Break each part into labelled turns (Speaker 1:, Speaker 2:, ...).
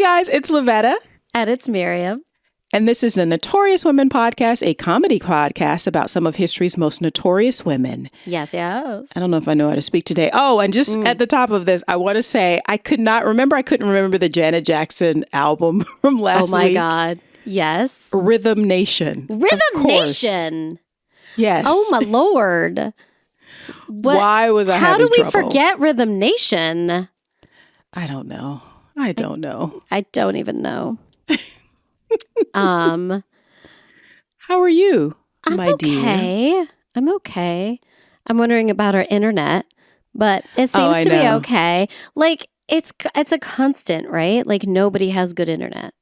Speaker 1: guys, it's Lavetta.
Speaker 2: And it's Miriam.
Speaker 1: And this is the Notorious Women podcast, a comedy podcast about some of history's most notorious women.
Speaker 2: Yes.
Speaker 1: I don't know if I know how to speak today. Oh, and just at the top of this, I want to say I couldn't remember the Janet Jackson album from last week.
Speaker 2: Oh my God. Yes.
Speaker 1: Rhythm Nation.
Speaker 2: Rhythm Nation.
Speaker 1: Yes.
Speaker 2: Oh my Lord.
Speaker 1: Why was I
Speaker 2: How
Speaker 1: having
Speaker 2: do we
Speaker 1: trouble?
Speaker 2: forget Rhythm Nation?
Speaker 1: I don't know. I don't
Speaker 2: even know. How
Speaker 1: are you, my
Speaker 2: okay.
Speaker 1: dear?
Speaker 2: I'm okay. I'm wondering about our internet, but it seems to be okay. Like it's a constant, right? Like nobody has good internet,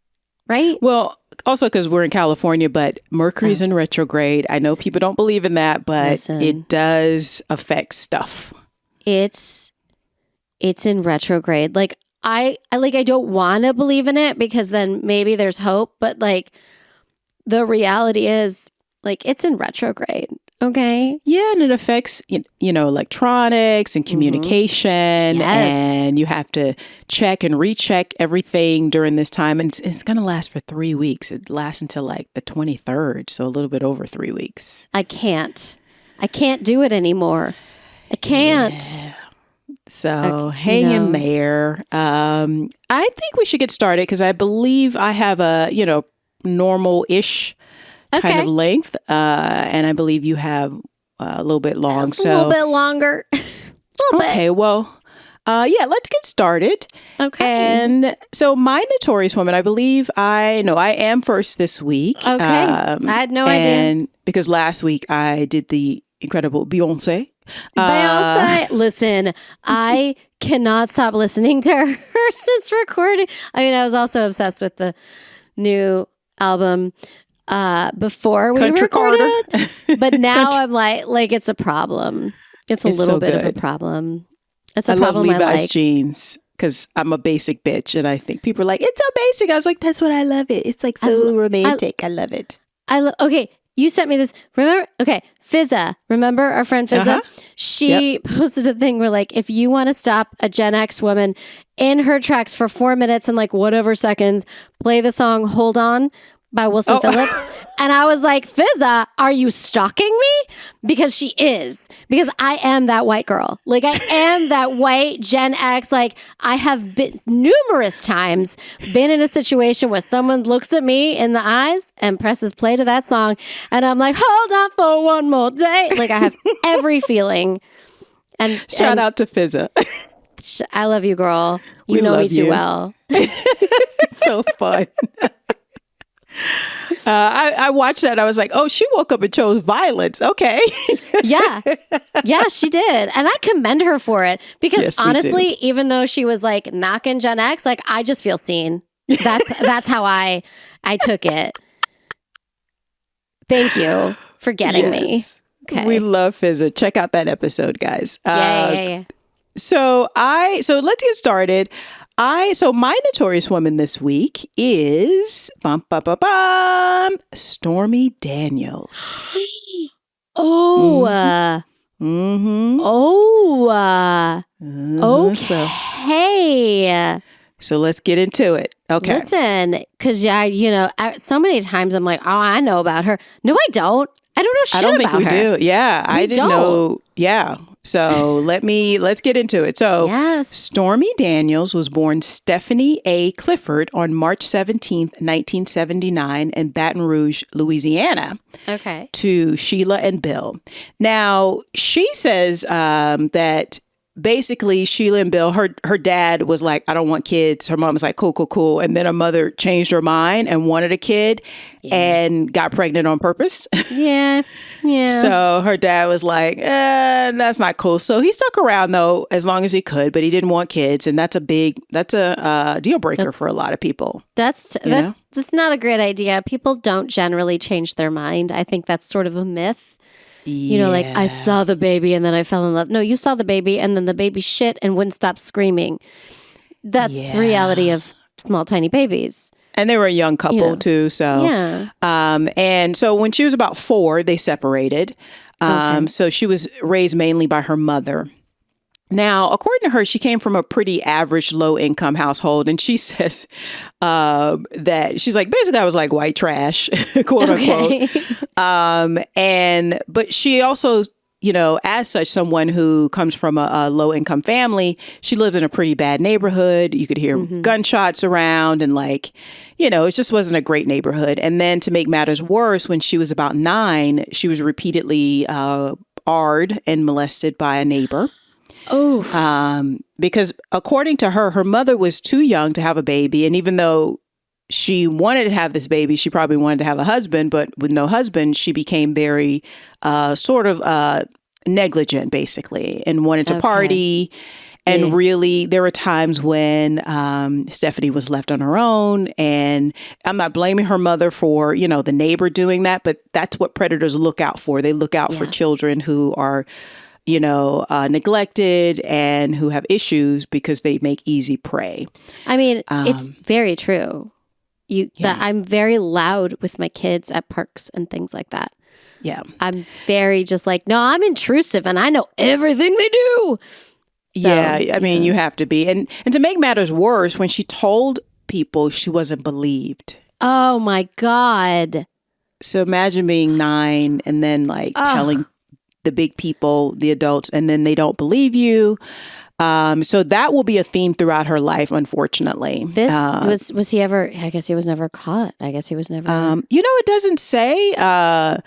Speaker 2: right?
Speaker 1: Well, also because we're in California, but Mercury's in retrograde. I know people don't believe in that, but it does affect stuff.
Speaker 2: It's in retrograde. Like I don't want to believe in it because then maybe there's hope, but like the reality is like it's in retrograde. Okay.
Speaker 1: Yeah, and it affects electronics and communication, and you have to check and recheck everything during this time, and it's going to last for 3 weeks. It lasts until like the 23rd, so a little bit over 3 weeks.
Speaker 2: I can't do it anymore. I can't.
Speaker 1: Yeah. So hang in there. I think we should get started because I believe I have a normal-ish kind of length, and I believe you have a little bit long.
Speaker 2: It's a little bit longer.
Speaker 1: Okay, well, let's get started.
Speaker 2: Okay.
Speaker 1: And so my Notorious Woman, I believe I am first this week.
Speaker 2: Okay. I had no idea.
Speaker 1: And because last week I did the incredible Beyonce.
Speaker 2: Listen, I cannot stop listening to her since recording. I mean, I was also obsessed with the new album before we
Speaker 1: Country
Speaker 2: recorded, but now I'm like it's a problem. It's a little bit of a problem. It's a problem.
Speaker 1: I love Levi's
Speaker 2: like.
Speaker 1: jeans because I'm a basic bitch, and I think people are like, "It's so basic." I was like, "That's what I love it. It's like so romantic. I love it."
Speaker 2: Okay. You sent me this. Remember? Okay. Fizza. Remember our friend Fizza? She posted a thing where like, if you want to stop a Gen X woman in her tracks for 4 minutes and like whatever seconds, play the song Hold On by Wilson Phillips. And I was like, Fizza, are you stalking me? Because she is. Because I am that white girl. Like I am that white Gen X. Like I have been numerous times been in a situation where someone looks at me in the eyes and presses play to that song. And I'm like, hold on for one more day. Like I have every feeling. And
Speaker 1: shout out to Fizza.
Speaker 2: I love you, girl. You know me too well.
Speaker 1: So fun. I watched that. I was like, oh, she woke up and chose violence. Okay.
Speaker 2: Yeah, she did. And I commend her for it because honestly, even though she was like knocking Gen X, like I just feel seen. That's how I took it. Thank you for getting me. Okay.
Speaker 1: We love Fizza. Check out that episode, guys.
Speaker 2: Yeah.
Speaker 1: So let's get started. So my Notorious Woman this week is Stormy Daniels.
Speaker 2: Okay.
Speaker 1: So let's get into it. Okay.
Speaker 2: Listen, because so many times I'm like, oh, I know about her. No, I don't. I don't know shit about her.
Speaker 1: I don't think we do. Yeah, I didn't know. Yeah. So let's get into it. So Stormy Daniels was born Stephanie A. Clifford on March 17th, 1979 in Baton Rouge, Louisiana.
Speaker 2: Okay.
Speaker 1: To Sheila and Bill. Now, she says that basically Sheila and Bill, her dad was like, I don't want kids. Her mom was like, cool. And then her mother changed her mind and wanted a kid and got pregnant on purpose.
Speaker 2: Yeah.
Speaker 1: So her dad was like, that's not cool. So he stuck around though, as long as he could, but he didn't want kids. And that's a deal breaker for a lot of people.
Speaker 2: That's not a great idea. People don't generally change their mind. I think that's sort of a myth. Like I saw the baby and then I fell in love. No, you saw the baby and then the baby shit and wouldn't stop screaming. That's the reality of small, tiny babies.
Speaker 1: And they were a young couple too. So, and so when she was about 4, they separated. So she was raised mainly by her mother. Now, according to her, she came from a pretty average low income household. And she says that she's like, basically, I was like white trash, quote unquote. But she also, as such, someone who comes from a low income family, she lived in a pretty bad neighborhood. You could hear gunshots around and it just wasn't a great neighborhood. And then to make matters worse, when she was about 9, she was repeatedly arred and molested by a neighbor.
Speaker 2: Oh,
Speaker 1: because according to her, her mother was too young to have a baby. And even though she wanted to have this baby, she probably wanted to have a husband, but with no husband, she became very negligent, basically, and wanted to party. And really, there were times when Stephanie was left on her own. And I'm not blaming her mother for, the neighbor doing that, but that's what predators look out for. They look out for children who are neglected and who have issues because they make easy prey.
Speaker 2: I mean, it's very true. That I'm very loud with my kids at parks and things like that.
Speaker 1: Yeah.
Speaker 2: I'm very just like, no, I'm intrusive and I know everything they do. So,
Speaker 1: I mean, you have to be. And to make matters worse, when she told people, she wasn't believed.
Speaker 2: Oh my God.
Speaker 1: So imagine being 9 and then telling the big people, the adults, and then they don't believe you. So that will be a theme throughout her life, unfortunately.
Speaker 2: Was he ever, I guess he was never caught. I guess he was never.
Speaker 1: It doesn't say. And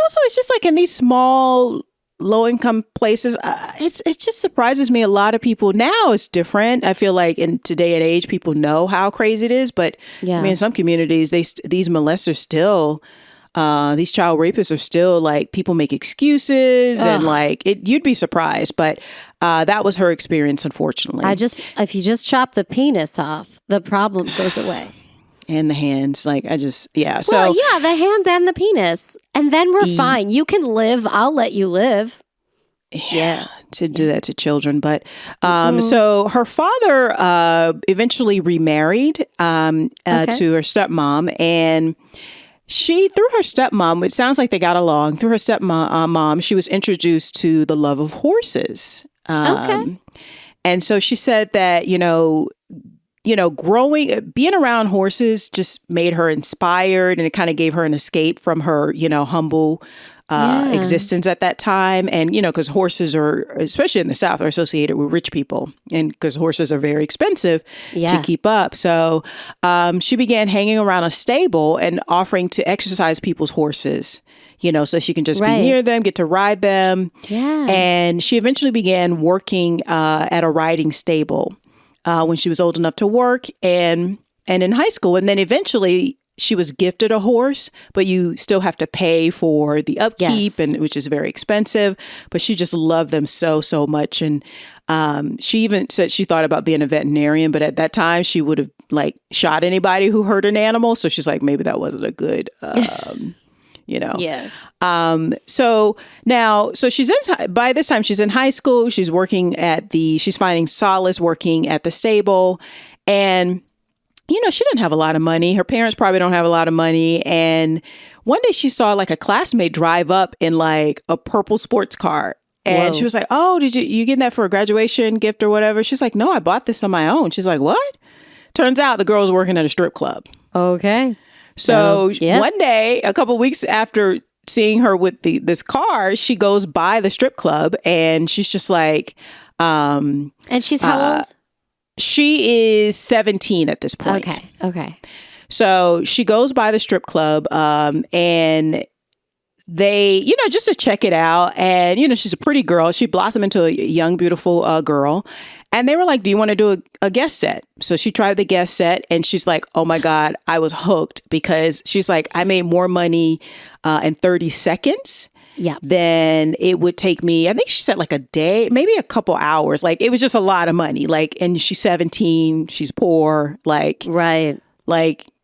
Speaker 1: also it's just in these small, low income places, it just surprises me. A lot of people now, it's different. I feel like in today and age, people know how crazy it is. But I mean, in some communities, these molesters still, these child rapists are still people make excuses and you'd be surprised. But that was her experience, unfortunately.
Speaker 2: If you just chop the penis off, the problem goes away.
Speaker 1: And the hands, So,
Speaker 2: well, the hands and the penis. And then we're fine. You can live. I'll let you live. Yeah.
Speaker 1: To do that to children. But so her father eventually remarried to her stepmom. And she, through her stepmom, it sounds like they got along. Through her stepmom, she was introduced to the love of horses. And so she said that, being around horses just made her inspired, and it kind of gave her an escape from her, humble existence at that time. And, because horses are, especially in the South, are associated with rich people, and because horses are very expensive to keep up. So she began hanging around a stable and offering to exercise people's horses, so she can just be near them, get to ride them.
Speaker 2: Yeah.
Speaker 1: And she eventually began working at a riding stable when she was old enough to work and in high school. And then eventually she was gifted a horse, but you still have to pay for the upkeep, which is very expensive. But she just loved them so, so much. And she even said she thought about being a veterinarian, but at that time she would have shot anybody who hurt an animal. So she's like, maybe that wasn't a good,
Speaker 2: Yeah.
Speaker 1: So she's by this time she's in high school. She's working she's finding solace working at the stable. And, she didn't have a lot of money. Her parents probably don't have a lot of money. And one day she saw a classmate drive up in a purple sports car. And she was like, oh, did you get that for a graduation gift or whatever? She's like, no, I bought this on my own. She's like, what? Turns out the girl was working at a strip club.
Speaker 2: Okay.
Speaker 1: So one day, a couple of weeks after seeing her with this car, she goes by the strip club and she's just like...
Speaker 2: and she's how old?
Speaker 1: She is 17 at this point.
Speaker 2: Okay.
Speaker 1: So she goes by the strip club and they, just to check it out. And, she's a pretty girl. She blossomed into a young, beautiful girl. And they were like, do you want to do a guest set? So she tried the guest set and she's like, oh my God, I was hooked, because she's like, I made more money in 30 seconds than it would take me. I think she said a day, maybe a couple hours. It was just a lot of money. And she's 17, she's poor.
Speaker 2: Right.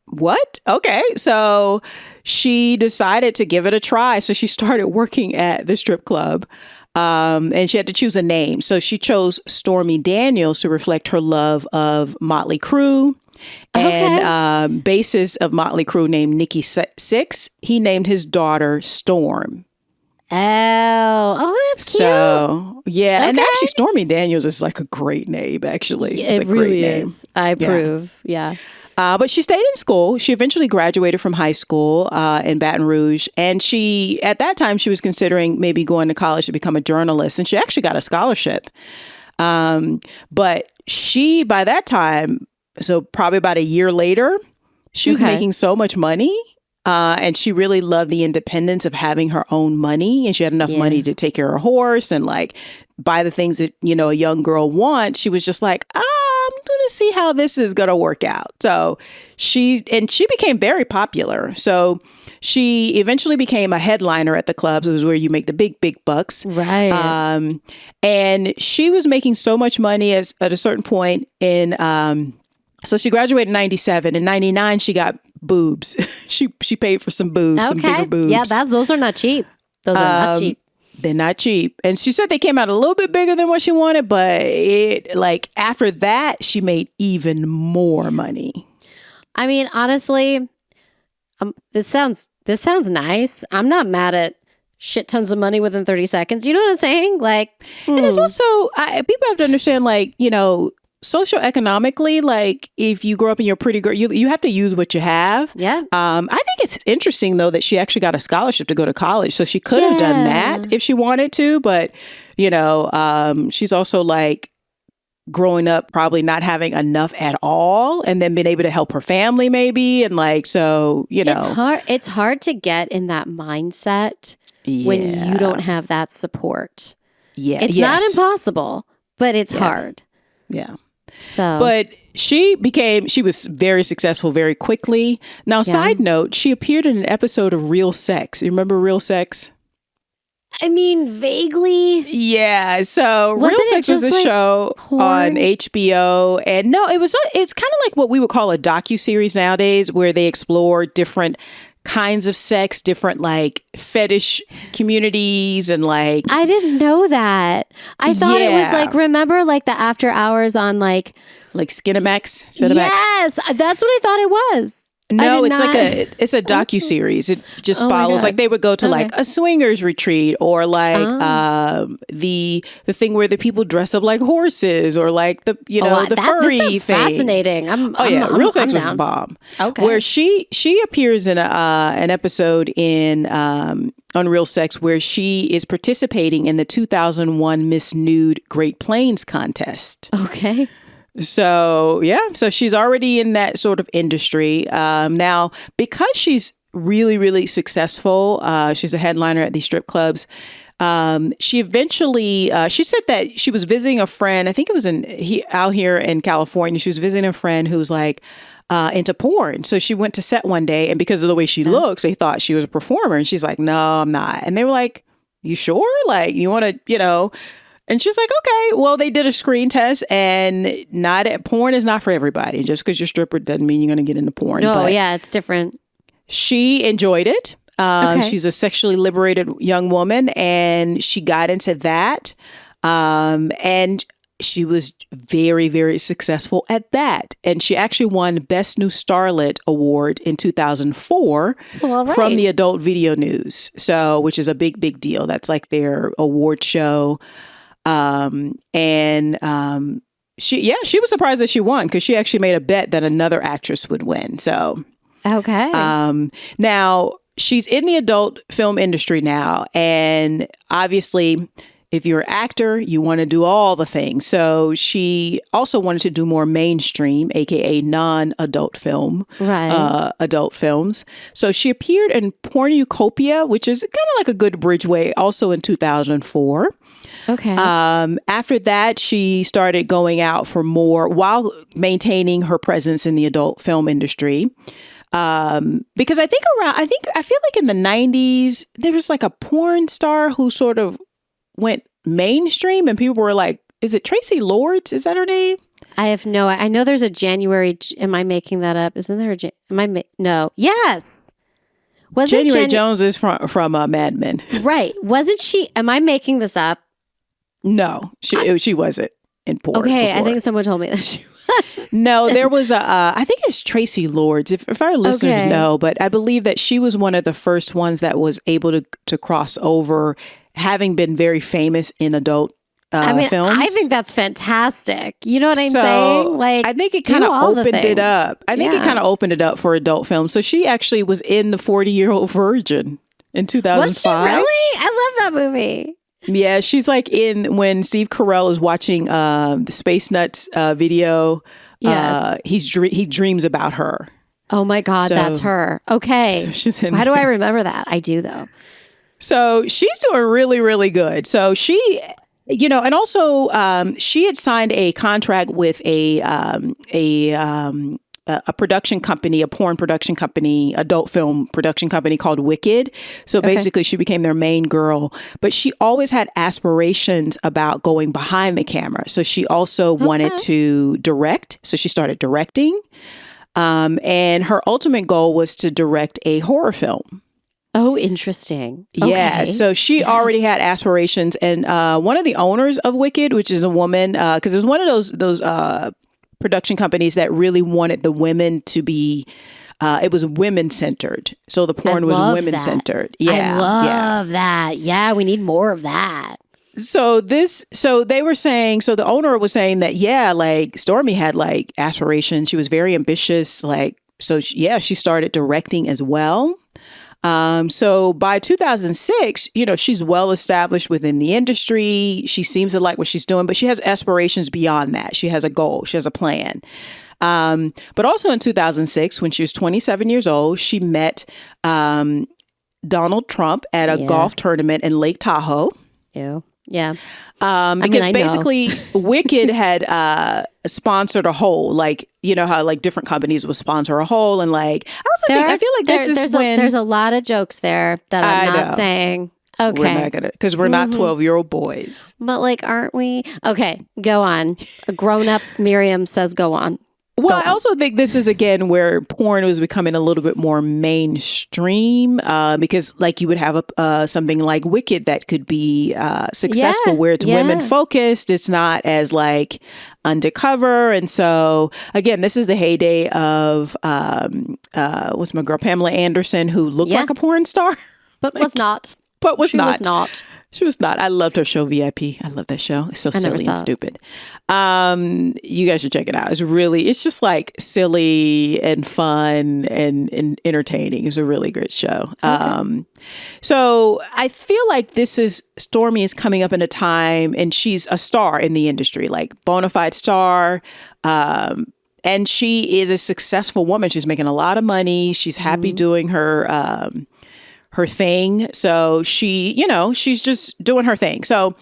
Speaker 1: What? Okay. So she decided to give it a try. So she started working at the strip club. And she had to choose a name. So she chose Stormy Daniels to reflect her love of Motley Crue. And bassist of Motley Crue named Nikki Sixx, he named his daughter Storm.
Speaker 2: Oh, that's cute.
Speaker 1: So, yeah.
Speaker 2: Okay.
Speaker 1: And actually, Stormy Daniels is like a great name, actually. It's
Speaker 2: It
Speaker 1: a great
Speaker 2: really
Speaker 1: name.
Speaker 2: is. I approve. Yeah.
Speaker 1: But she stayed in school. She eventually graduated from high school in Baton Rouge. And at that time, she was considering maybe going to college to become a journalist. And she actually got a scholarship. But by that time, so probably about a year later, she was making so much money. And she really loved the independence of having her own money. And she had enough money to take care of her horse and like buy the things that, a young girl wants. She was just like, I'm going to see how this is going to work out. So she became very popular. So she eventually became a headliner at the clubs. It was where you make the big, big bucks.
Speaker 2: Right.
Speaker 1: And she was making so much money at a certain point so she graduated in 97. In 99, she got boobs. She paid for some boobs, some bigger boobs.
Speaker 2: Yeah, those are not cheap. Those are not cheap.
Speaker 1: They're not cheap. And she said they came out a little bit bigger than what she wanted, but after that, she made even more money.
Speaker 2: I mean, honestly, this sounds nice. I'm not mad at shit tons of money within 30 seconds. You know what I'm saying? Like,
Speaker 1: And it's also, people have to understand, socioeconomically, like if you grow up and you're a pretty girl, you have to use what you have.
Speaker 2: Yeah.
Speaker 1: I think it's interesting though that she actually got a scholarship to go to college, so she could have done that if she wanted to. But she's also like growing up probably not having enough at all, and then being able to help her family maybe, and
Speaker 2: It's hard to get in that mindset when you don't have that support.
Speaker 1: Yeah,
Speaker 2: it's not impossible, but it's hard.
Speaker 1: Yeah.
Speaker 2: So,
Speaker 1: but she was very successful very quickly. Now, side note, she appeared in an episode of Real Sex. You remember Real Sex?
Speaker 2: I mean, vaguely.
Speaker 1: Yeah. So Real Sex was a show on HBO. And no, it's kind of like what we would call a docuseries nowadays, where they explore different kinds of sex, different like fetish communities, and like
Speaker 2: I didn't know that. I thought it was like, remember like the after hours on like
Speaker 1: Skinamax?
Speaker 2: Yes, that's what I thought it was.
Speaker 1: No, it's a docuseries. It just follows like they would go to like a swingers retreat, or like the thing where the people dress up like horses, or like the furry
Speaker 2: this
Speaker 1: thing.
Speaker 2: Fascinating.
Speaker 1: Real Sex was the bomb.
Speaker 2: Okay,
Speaker 1: where she appears in an episode on Real Sex where she is participating in the 2001 Miss Nude Great Plains contest.
Speaker 2: Okay.
Speaker 1: So, so she's already in that sort of industry. Now, because she's really, really successful, she's a headliner at these strip clubs. She eventually, she said that she was visiting a friend. I think it was out here in California. She was visiting a friend who was like into porn. So she went to set one day, and because of the way she looks, they thought she was a performer. And she's like, no, I'm not. And they were like, you sure? Like, you want to, And she's like, okay, well, they did a screen test, and porn is not for everybody. Just because you're a stripper doesn't mean you're going to get into porn.
Speaker 2: No, it's different.
Speaker 1: She enjoyed it. She's a sexually liberated young woman, and she got into that. And she was very, very successful at that. And she actually won Best New Starlet Award in 2004 from the Adult Video News. So, which is a big, big deal. That's like their award show. She was surprised that she won, because she actually made a bet that another actress would win. So,
Speaker 2: okay.
Speaker 1: Now she's in the adult film industry now. And obviously, if you're an actor, you want to do all the things. So she also wanted to do more mainstream, AKA non-adult adult films. So she appeared in Pornucopia, which is kind of like a good bridgeway, also in 2004.
Speaker 2: Okay.
Speaker 1: After that, she started going out for more while maintaining her presence in the adult film industry. Because I feel like in the 90s, there was like a porn star who sort of went mainstream, and people were like, is it Tracy Lords? Is that her name?
Speaker 2: I have no, I know there's a January. Am I making that up? Isn't there no. Yes.
Speaker 1: Wasn't January Jones is from Mad Men.
Speaker 2: Right. Wasn't she? Am I making this up?
Speaker 1: No, she wasn't in porn.
Speaker 2: Okay,
Speaker 1: before.
Speaker 2: I think someone told me that she was.
Speaker 1: No, there was I think it's Tracy Lords, if our listeners know, but I believe that she was one of the first ones that was able to cross over, having been very famous in adult films.
Speaker 2: I think that's fantastic. You know what I'm saying? Like,
Speaker 1: I think it kind of opened it up. I think it kind of opened it up for adult films. So she actually was in The 40-Year-Old Virgin in 2005.
Speaker 2: Was she really? I love that movie.
Speaker 1: Yeah, she's like in when Steve Carell is watching the Space Nuts video.
Speaker 2: Yes.
Speaker 1: He dreams about her.
Speaker 2: Oh my God, that's her. Okay.
Speaker 1: So she's in
Speaker 2: Why do
Speaker 1: there.
Speaker 2: I remember that? I do though.
Speaker 1: So she's doing really, really good. So she, and also she had signed a contract with a production company, a porn production company, adult film production company called Wicked. So basically she became their main girl, but she always had aspirations about going behind the camera. So she also wanted to direct. So she started directing. And her ultimate goal was to direct a horror film.
Speaker 2: Oh, interesting.
Speaker 1: Yeah. So she already had aspirations. And one of the owners of Wicked, which is a woman, because it was one of those production companies that really wanted the women to be, it was women centered. So the porn was women centered. Yeah.
Speaker 2: I love that. Yeah. We need more of that.
Speaker 1: So they were saying, so the owner was saying that, like Stormy had like aspirations. She was very ambitious. She started directing as well. So by 2006, she's well established within the industry. She seems to like what she's doing, but she has aspirations beyond that. She has a goal. She has a plan. But also in 2006, when she was 27 years old, she met Donald Trump at a golf tournament in Lake Tahoe.
Speaker 2: Ew. Yeah.
Speaker 1: Because basically Wicked had sponsored a hole, like, how like different companies would sponsor a hole. And like, I feel like
Speaker 2: there's a lot of jokes there that I'm not saying. Okay.
Speaker 1: We're not gonna, because we're not 12-year-old boys.
Speaker 2: But like, aren't we? Okay, go on. A grown-up Miriam says go on.
Speaker 1: Well, I also think this is, again, where porn was becoming a little bit more mainstream because like you would have something like Wicked that could be successful where it's women focused. It's not as like undercover. And so, again, this is the heyday of what's my girl, Pamela Anderson, who looked like a porn star.
Speaker 2: But was not.
Speaker 1: She was not. I loved her show VIP. I love that show. It's so silly and stupid. You guys should check it out. It's just like silly and fun and entertaining. It's a really great show. Okay. So I feel like Stormy is coming up in a time, and she's a star in the industry, like bona fide star. And she is a successful woman. She's making a lot of money. She's happy doing her thing. So she's just doing her thing. So,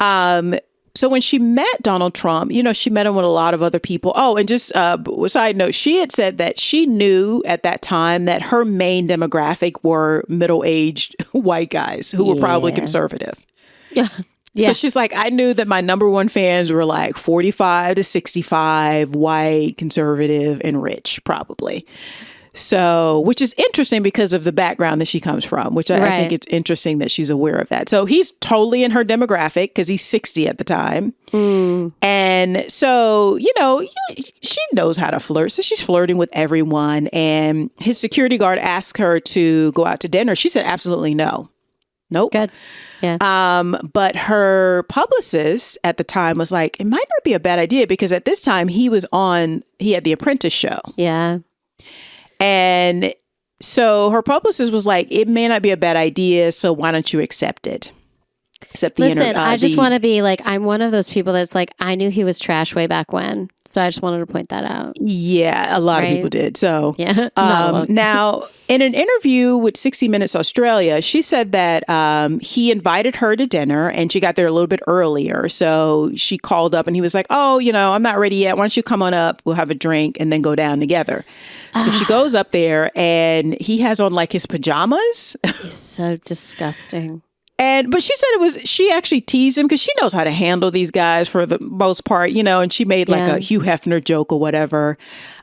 Speaker 1: so when she met Donald Trump, she met him with a lot of other people. Oh, and just side note, she had said that she knew at that time that her main demographic were middle-aged white guys who were probably conservative.
Speaker 2: Yeah.
Speaker 1: So she's like, I knew that my number one fans were like 45 to 65, white, conservative, and rich, probably. So, which is interesting because of the background that she comes from, which I think it's interesting that she's aware of that. So he's totally in her demographic because he's 60 at the time. And so, she knows how to flirt. So she's flirting with everyone. And his security guard asked her to go out to dinner. She said, absolutely no. Nope.
Speaker 2: Good. Yeah.
Speaker 1: But her publicist at the time was like, it might not be a bad idea because at this time he had the Apprentice show.
Speaker 2: Yeah.
Speaker 1: And so her publicist was like, it may not be a bad idea, so why don't you accept it?
Speaker 2: Listen, I just want to be like, I'm one of those people that's like, I knew he was trash way back when. So I just wanted to point that out.
Speaker 1: Yeah, a lot of people did. So
Speaker 2: yeah.
Speaker 1: Now, in an interview with 60 Minutes Australia, she said that he invited her to dinner and she got there a little bit earlier. So she called up and he was like, oh, I'm not ready yet. Why don't you come on up? We'll have a drink and then go down together. So she goes up there and he has on like his pajamas.
Speaker 2: He's so disgusting.
Speaker 1: But she said she actually teased him because she knows how to handle these guys for the most part, and she made like a Hugh Hefner joke or whatever.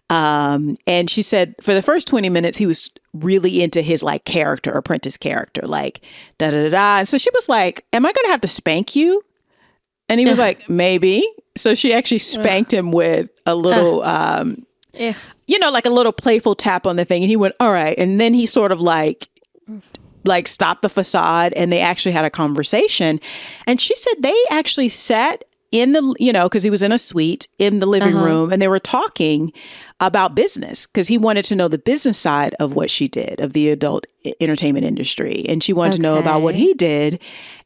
Speaker 1: And she said for the first 20 minutes, he was really into his like apprentice character, like da da da da. And so she was like, am I going to have to spank you? And he was like, maybe. So she actually spanked him with a little, like a little playful tap on the thing. And he went, all right. And then he sort of like stopped the facade, and they actually had a conversation. And she said they actually sat in the, because he was in a suite in the living room, and they were talking about business because he wanted to know the business side of what she did, of the adult entertainment industry. And she wanted to know about what he did.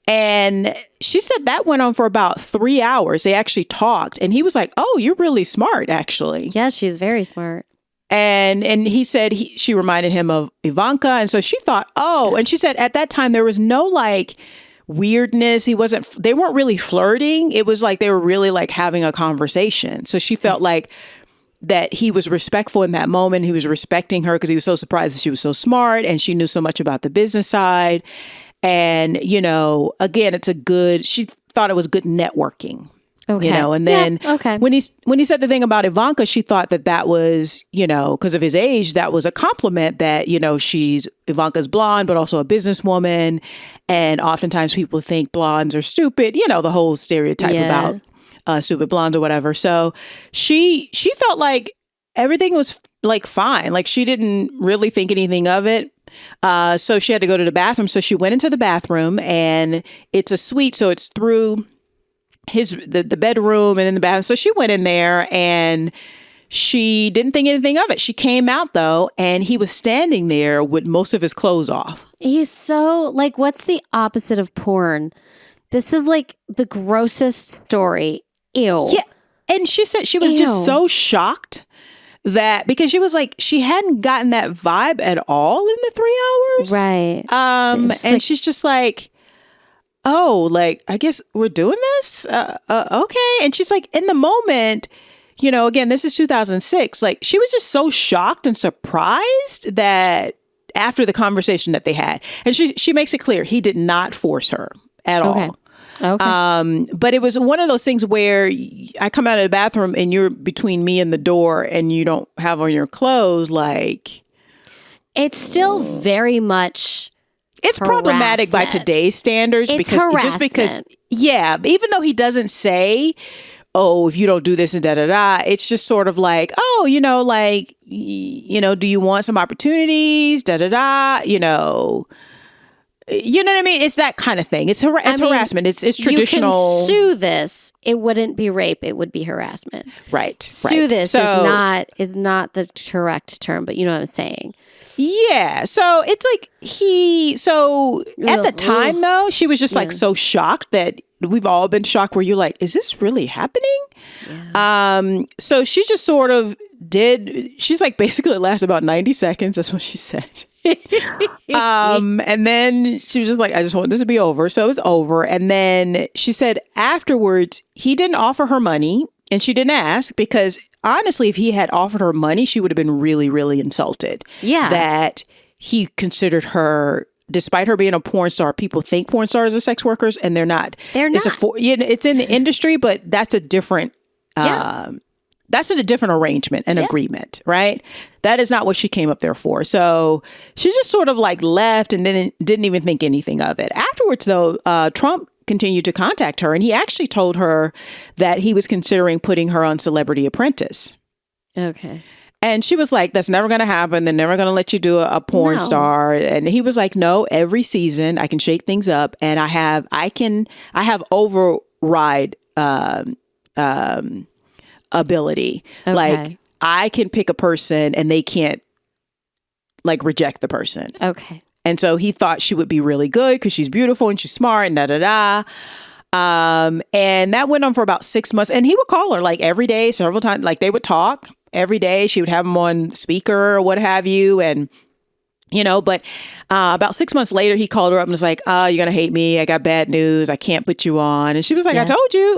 Speaker 1: And she said that went on for about 3 hours. They actually talked, and he was like, oh, you're really smart, actually.
Speaker 2: Yeah, she's very smart.
Speaker 1: And he said she reminded him of Ivanka. And so she thought, and she said at that time there was no like weirdness. They weren't really flirting. It was like they were really like having a conversation. So she felt like that he was respectful in that moment. He was respecting her because he was so surprised that she was so smart and she knew so much about the business side. And, again, she thought it was good networking. Okay. And then when he said the thing about Ivanka, she thought that was, because of his age, that was a compliment that, Ivanka's blonde, but also a businesswoman. And oftentimes people think blondes are stupid, the whole stereotype about stupid blondes or whatever. So she felt like everything was like fine. Like she didn't really think anything of it. So she had to go to the bathroom. So she went into the bathroom, and it's a suite. So it's through the bedroom and in the bathroom. So she went in there and she didn't think anything of it. She came out though, and he was standing there with most of his clothes off.
Speaker 2: He's so like, what's the opposite of porn? This is like the grossest story. Ew.
Speaker 1: Yeah. And she said she was just so shocked that because she was like, she hadn't gotten that vibe at all in the 3 hours.
Speaker 2: Right.
Speaker 1: And she's just like, oh, like, I guess we're doing this? Okay. And she's like, in the moment, again, this is 2006. Like, she was just so shocked and surprised that after the conversation that they had. And she makes it clear he did not force her at all. Okay. But it was one of those things where I come out of the bathroom and you're between me and the door and you don't have on your clothes. Like,
Speaker 2: it's still very much...
Speaker 1: It's problematic by today's standards because even though he doesn't say, oh, if you don't do this and it's just sort of like, oh, do you want some opportunities? You know what I mean? It's that kind of thing. It's harassment. It's traditional.
Speaker 2: You can sue this. It wouldn't be rape. It would be harassment.
Speaker 1: Right.
Speaker 2: Sue this is not the correct term, but you know what I'm saying.
Speaker 1: Yeah. So it's like at the time though, she was just like so shocked that we've all been shocked where you're like, is this really happening? Yeah. So she just sort of she's like basically it lasted about 90 seconds. That's what she said. And then she was just like, I just want this to be over. So it was over. And then she said afterwards, he didn't offer her money and she didn't ask because honestly, if he had offered her money, she would have been really, really insulted. Yeah. That he considered her, despite her being a porn star, people think porn stars are sex workers and they're not. They're not. It's in the industry, but that's a different, that's a different arrangement and agreement, right? That is not what she came up there for. So she just sort of like left and then didn't even think anything of it. Afterwards, though, Trump continued to contact her and he actually told her that he was considering putting her on Celebrity Apprentice. Okay. And she was like, that's never going to happen. They're never going to let you do a porn star. And he was like, no, every season I can shake things up and I have override ability. Okay. Like I can pick a person and they can't like reject the person. Okay. And so he thought she would be really good because she's beautiful and she's smart and And that went on for about 6 months. And he would call her like every day, several times. Like they would talk every day. She would have him on speaker or what have you. And, but about 6 months later, he called her up and was like, you're going to hate me. I got bad news. I can't put you on. And she was like, I told you,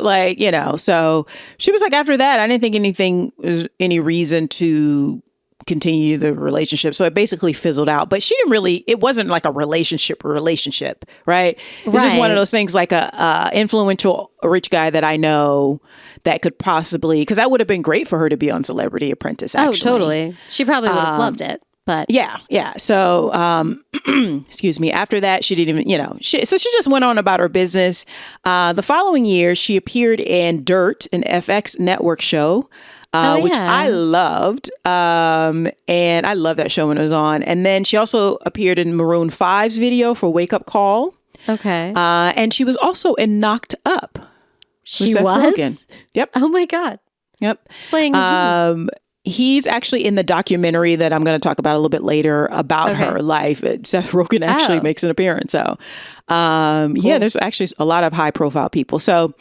Speaker 1: so she was like, after that, I didn't think anything was any reason to continue the relationship. So it basically fizzled out, but it wasn't like a relationship, right? It's just one of those things like a influential rich guy that I know that could possibly, because that would have been great for her to be on Celebrity Apprentice, actually.
Speaker 2: Oh, totally. She probably would have loved it. But
Speaker 1: yeah. So, excuse me. After that, she didn't even, she just went on about her business. The following year, she appeared in Dirt, an FX network show, which I loved. And I loved that show when it was on. And then she also appeared in Maroon 5's video for Wake Up Call.
Speaker 2: Okay.
Speaker 1: And she was also in Knocked Up.
Speaker 2: She was?
Speaker 1: Yep.
Speaker 2: Oh my God.
Speaker 1: Yep.
Speaker 2: Playing
Speaker 1: He's actually in the documentary that I'm going to talk about a little bit later about her life. Seth Rogen actually makes an appearance. So, yeah, there's actually a lot of high profile people. So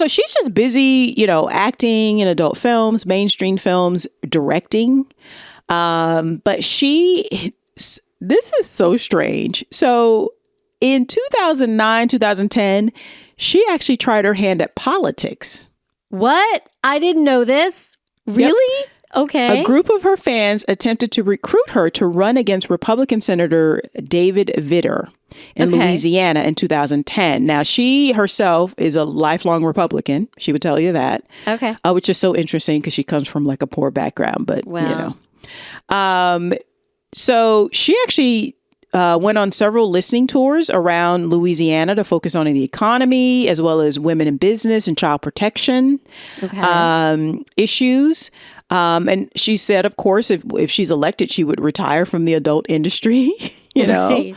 Speaker 1: she's just busy, acting in adult films, mainstream films, directing. But this is so strange. So in 2009, 2010, she actually tried her hand at politics.
Speaker 2: What? I didn't know this. Really?
Speaker 1: Yep.
Speaker 2: Okay.
Speaker 1: A group of her fans attempted to recruit her to run against Republican Senator David Vitter in Louisiana in 2010. Now, she herself is a lifelong Republican. She would tell you that.
Speaker 2: Okay.
Speaker 1: Which is so interesting because she comes from like a poor background, but so she actually went on several listening tours around Louisiana to focus on the economy as well as women in business and child protection issues. And she said, of course, if she's elected, she would retire from the adult industry, Right.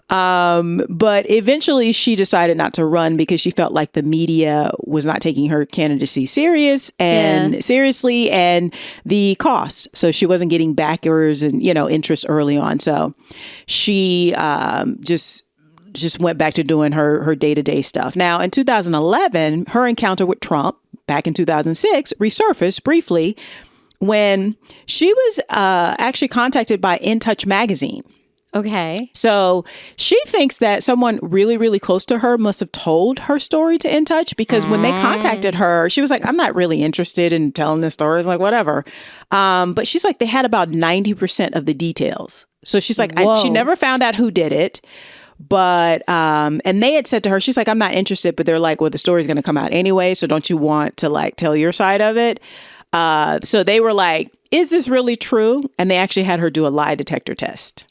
Speaker 1: But eventually she decided not to run because she felt like the media was not taking her candidacy seriously and the cost. So she wasn't getting backers and, interest early on. So she just went back to doing her day-to-day stuff. Now, in 2011, her encounter with Trump back in 2006 resurfaced briefly when she was actually contacted by In Touch magazine.
Speaker 2: Okay.
Speaker 1: So she thinks that someone really, really close to her must have told her story to In Touch because when they contacted her, she was like, I'm not really interested in telling this story. It's like, whatever. But she's like, they had about 90% of the details. So she's like, she never found out who did it. But, and they had said to her, she's like, I'm not interested. But they're like, well, the story's going to come out anyway. So don't you want to like tell your side of it? So they were like, is this really true? And they actually had her do a lie detector test.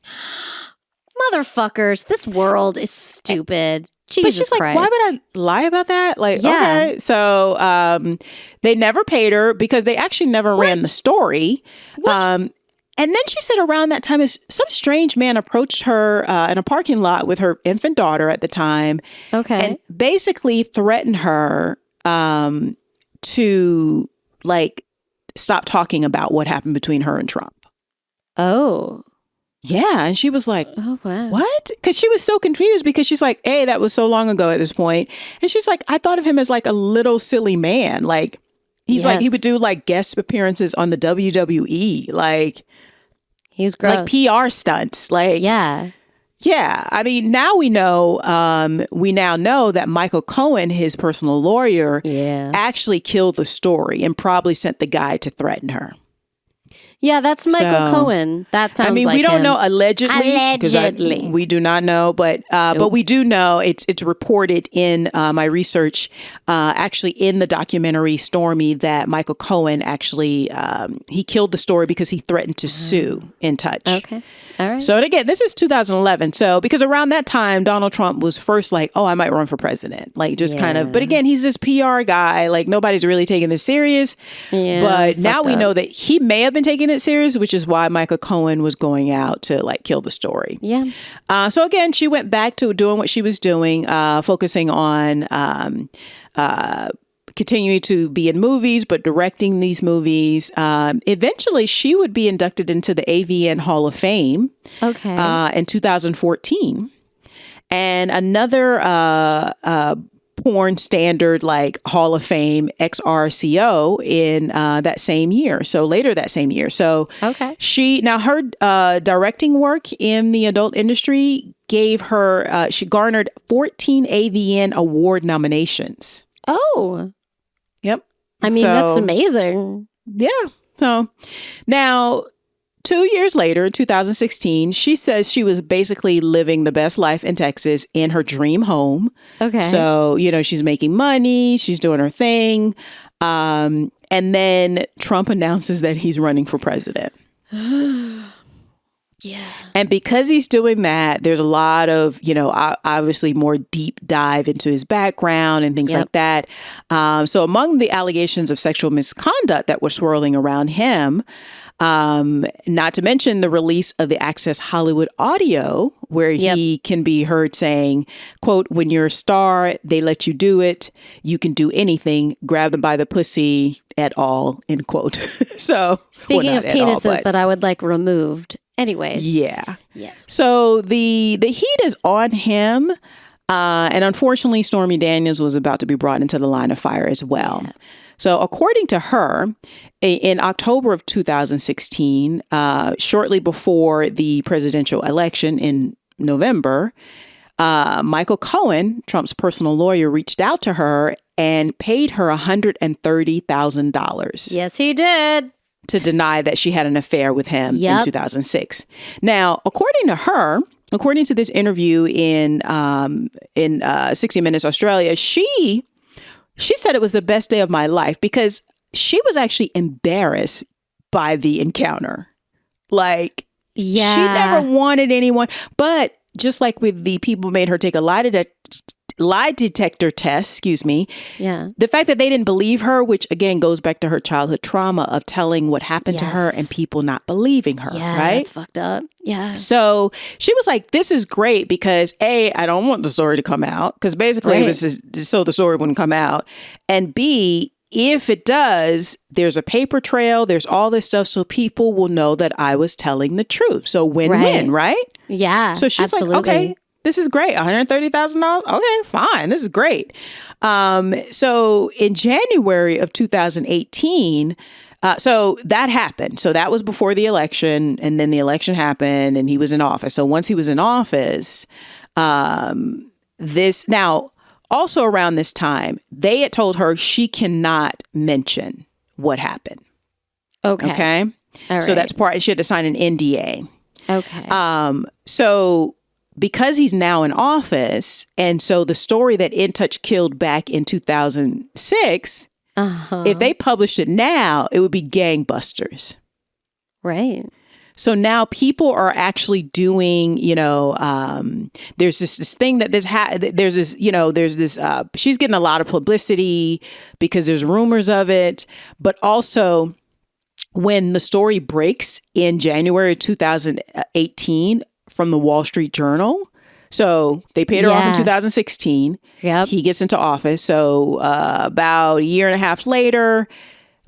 Speaker 2: Motherfuckers, this world is stupid. Jesus
Speaker 1: but she's
Speaker 2: Christ.
Speaker 1: Like, why would I lie about that? Like, okay. So they never paid her because they actually never ran the story. And then she said around that time, some strange man approached her in a parking lot with her infant daughter at the time.
Speaker 2: Okay.
Speaker 1: And basically threatened her to like stop talking about what happened between her and Trump.
Speaker 2: Oh.
Speaker 1: Yeah. And she was like,
Speaker 2: oh, wow.
Speaker 1: What? Because she was so confused because she's like, hey, that was so long ago at this point. And she's like, I thought of him as like a little silly man. Like, he's like, he would do like guest appearances on the WWE. Like,
Speaker 2: he was gross.
Speaker 1: Like PR stunts. Like, yeah. I mean, now we know, that Michael Cohen, his personal lawyer, actually killed the story and probably sent the guy to threaten her.
Speaker 2: Yeah, that's Michael Cohen. That sounds like him.
Speaker 1: we don't know allegedly. We do not know, but we do know it's reported in my research, actually in the documentary Stormy, that Michael Cohen actually he killed the story because he threatened to sue In Touch.
Speaker 2: Okay. All right.
Speaker 1: So again, this is 2011. So because around that time, Donald Trump was first like, oh, I might run for president. Like just kind of. But again, he's this PR guy. Like nobody's really taking this serious.
Speaker 2: Yeah,
Speaker 1: but now we know that he may have been taking it serious, which is why Michael Cohen was going out to like kill the story.
Speaker 2: Yeah.
Speaker 1: So again, she went back to doing what she was doing, focusing on continuing to be in movies, but directing these movies. Eventually, she would be inducted into the AVN Hall of Fame in 2014. And another porn standard like Hall of Fame, XRCO, in that same year. So later that same year. So her directing work in the adult industry gave her, she garnered 14 AVN award nominations.
Speaker 2: Oh.
Speaker 1: Yep.
Speaker 2: I mean, that's amazing.
Speaker 1: Yeah. So now, 2 years later, 2016, she says she was basically living the best life in Texas in her dream home.
Speaker 2: Okay.
Speaker 1: So, she's making money, she's doing her thing. And then Trump announces that he's running for president.
Speaker 2: Yeah.
Speaker 1: And because he's doing that, there's a lot of, obviously more deep dive into his background and things like that. So among the allegations of sexual misconduct that were swirling around him, not to mention the release of the Access Hollywood audio, where he can be heard saying, quote, "When you're a star, they let you do it. You can do anything. Grab them by the pussy at all," end quote. So
Speaker 2: speaking of penises that I would like removed. Anyways.
Speaker 1: Yeah. So the heat is on him. And unfortunately, Stormy Daniels was about to be brought into the line of fire as well. Yeah. So according to her, in October of 2016, shortly before the presidential election in November, Michael Cohen, Trump's personal lawyer, reached out to her and paid her $130,000.
Speaker 2: Yes, he did.
Speaker 1: To deny that she had an affair with him in 2006. Now, according to her, according to this interview in 60 Minutes Australia, she said it was the best day of my life because she was actually embarrassed by the encounter. Like, she never wanted anyone. But just like with the people made her take a lie detector test, the fact that they didn't believe her, which again goes back to her childhood trauma of telling what happened to her and people not believing her, right?
Speaker 2: That's fucked up. Yeah.
Speaker 1: So she was like, this is great because A, I don't want the story to come out because basically it was so the story wouldn't come out. And B, if it does, there's a paper trail, there's all this stuff so people will know that I was telling the truth. So win-win, right?
Speaker 2: Yeah.
Speaker 1: So she's like, okay. This is great. $130,000. Okay, fine. This is great. So in January of 2018, so that happened. So that was before the election, and then the election happened, and he was in office. So once he was in office, now also around this time, they had told her she cannot mention what happened. Okay. All right. So that's part. She had to sign an NDA.
Speaker 2: Okay.
Speaker 1: So because he's now in office, and so the story that In Touch killed back in 2006, if they published it now, it would be gangbusters. Right. So now people are actually doing, there's this thing that she's getting a lot of publicity because there's rumors of it, but also when the story breaks in January 2018 from the Wall Street Journal. So they paid her off in 2016. Yep. He gets into office. So about a year and a half later,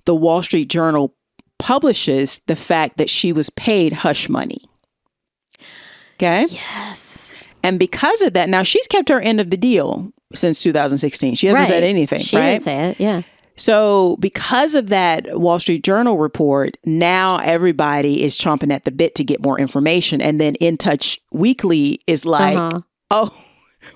Speaker 1: the Wall Street Journal publishes the fact that she was paid hush money. Okay?
Speaker 2: Yes.
Speaker 1: And because of that, now she's kept her end of the deal since 2016. She hasn't said anything,
Speaker 2: She didn't say it, yeah.
Speaker 1: So because of that Wall Street Journal report, now everybody is chomping at the bit to get more information. And then In Touch Weekly is like, oh,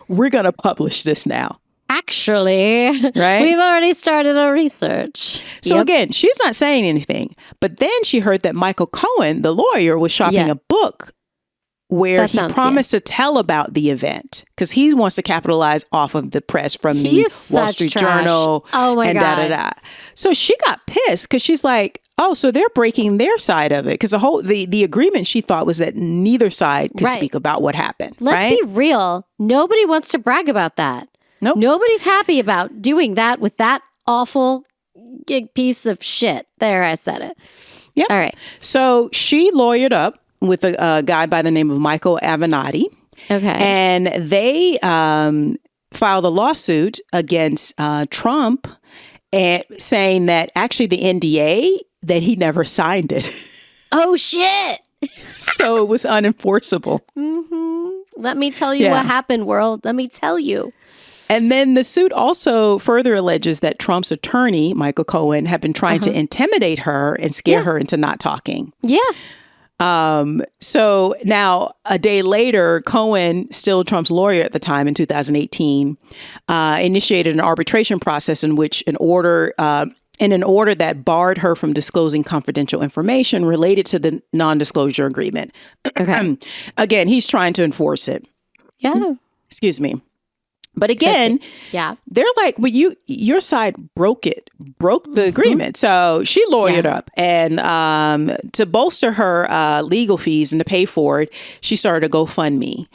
Speaker 1: we're going to publish this now.
Speaker 2: Actually, we've already started our research.
Speaker 1: So again, she's not saying anything. But then she heard that Michael Cohen, the lawyer, was shopping a book where he promised to tell about the event because he wants to capitalize off of the press from the Wall Street Journal.
Speaker 2: Oh my God.
Speaker 1: So she got pissed because she's like, oh, so they're breaking their side of it because the agreement she thought was that neither side could speak about what happened.
Speaker 2: Let's be real. Nobody wants to brag about that.
Speaker 1: Nope.
Speaker 2: Nobody's happy about doing that with that awful piece of shit. There, I said it.
Speaker 1: Yeah.
Speaker 2: All right.
Speaker 1: So she lawyered up with a guy by the name of Michael Avenatti.
Speaker 2: Okay.
Speaker 1: And they filed a lawsuit against Trump and saying that actually the NDA, that he never signed it.
Speaker 2: Oh, shit.
Speaker 1: So it was unenforceable.
Speaker 2: Let me tell you what happened, world. Let me tell you.
Speaker 1: And then the suit also further alleges that Trump's attorney, Michael Cohen, had been trying to intimidate her and scare her into not talking.
Speaker 2: Yeah.
Speaker 1: So now a day later, Cohen, still Trump's lawyer at the time in 2018, initiated an arbitration process in which an order that barred her from disclosing confidential information related to the non-disclosure agreement.
Speaker 2: Okay.
Speaker 1: Again, he's trying to enforce it.
Speaker 2: Yeah.
Speaker 1: Excuse me. But again,
Speaker 2: yeah,
Speaker 1: they're like, well, your side broke the agreement. So she lawyered up, and to bolster her legal fees and to pay for it, she started a GoFundMe.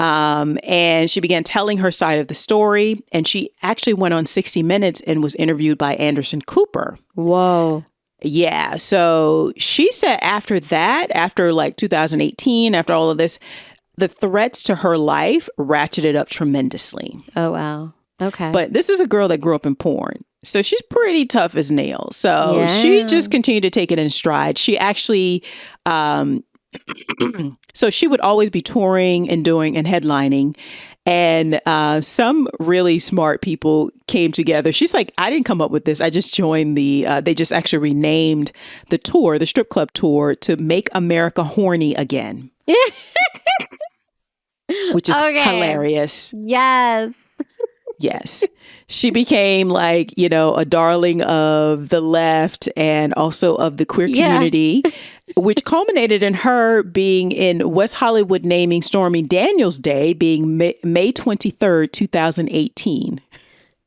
Speaker 1: And she began telling her side of the story. And she actually went on 60 Minutes and was interviewed by Anderson Cooper.
Speaker 2: Whoa.
Speaker 1: Yeah. So she said after like 2018, after all of this, the threats to her life ratcheted up tremendously.
Speaker 2: Oh, wow. Okay.
Speaker 1: But this is a girl that grew up in porn. So she's pretty tough as nails. So she just continued to take it in stride. She actually, so she would always be touring and doing and headlining. And some really smart people came together. She's like, I didn't come up with this. I just joined they just actually renamed the tour, the strip club tour, to Make America Horny Again. Which is hilarious.
Speaker 2: Yes.
Speaker 1: Yes. She became like, a darling of the left and also of the queer community, which culminated in her being in West Hollywood naming Stormy Daniels Day being May 23rd, 2018.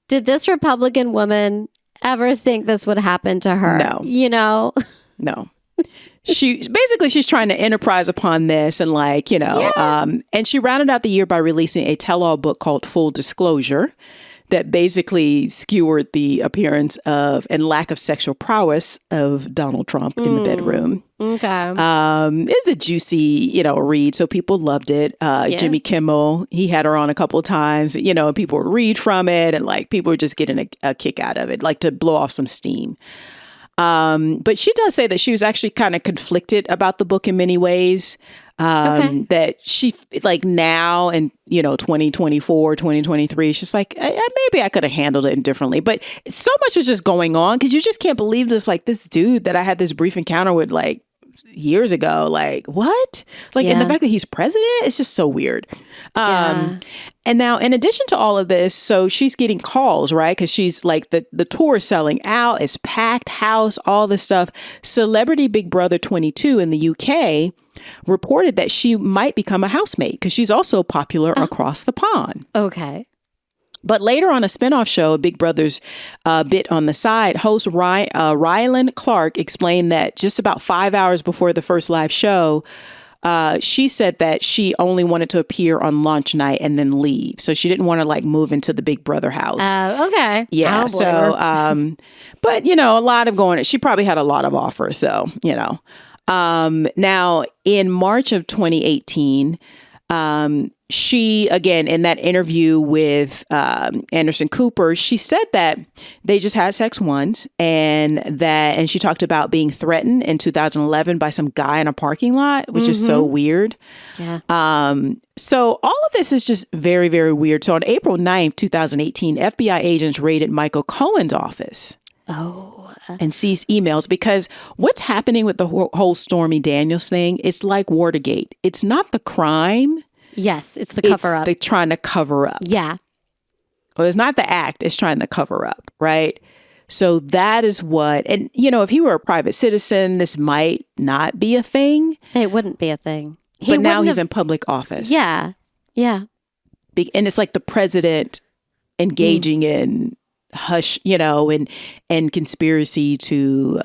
Speaker 2: Did this Republican woman ever think this would happen to her?
Speaker 1: No. No. She's trying to enterprise upon this and and she rounded out the year by releasing a tell-all book called Full Disclosure that basically skewered the appearance of and lack of sexual prowess of Donald Trump in the bedroom.
Speaker 2: Okay.
Speaker 1: It's a juicy, read. So people loved it. Jimmy Kimmel, he had her on a couple of times, and people would read from it and people were just getting a kick out of it, like to blow off some steam. But she does say that she was actually kind of conflicted about the book in many ways. That she now in 2024, 2023, she's like, maybe I could have handled it differently. But so much was just going on because you just can't believe this. Like this dude that I had this brief encounter with years ago, what? And the fact that he's president, it's just so weird. And now, in addition to all of this, so she's getting calls, right? Because she's like the tour is selling out, it's packed house, all this stuff. Celebrity Big Brother 22 in the UK reported that she might become a housemate because she's also popular across the pond.
Speaker 2: Okay.
Speaker 1: But later on a spinoff show, Big Brother's bit on the side, host Rylan Clark explained that just about 5 hours before the first live show, she said that she only wanted to appear on launch night and then leave. So she didn't want to like move into the Big Brother house.
Speaker 2: Okay.
Speaker 1: Yeah. So, but you know, a lot of going, she probably had a lot of offers. So, you know, now in March of 2018, she, again, in that interview with Anderson Cooper, she said that they just had sex once and she talked about being threatened in 2011 by some guy in a parking lot, which is so weird.
Speaker 2: Yeah.
Speaker 1: So all of this is just very, very weird. So on April 9th, 2018, FBI agents raided Michael Cohen's office.
Speaker 2: Oh.
Speaker 1: And seized emails because what's happening with the whole Stormy Daniels thing, it's like Watergate. It's not the crime.
Speaker 2: Yes, it's the cover up.
Speaker 1: They're trying to cover up.
Speaker 2: Yeah.
Speaker 1: Well, it's not the act, it's trying to cover up, right? So that is what, and you know, if he were a private citizen, this might not be a thing.
Speaker 2: It wouldn't be a thing.
Speaker 1: But now he's in public office.
Speaker 2: Yeah. Yeah.
Speaker 1: And it's like the president engaging in hush, you know, and conspiracy to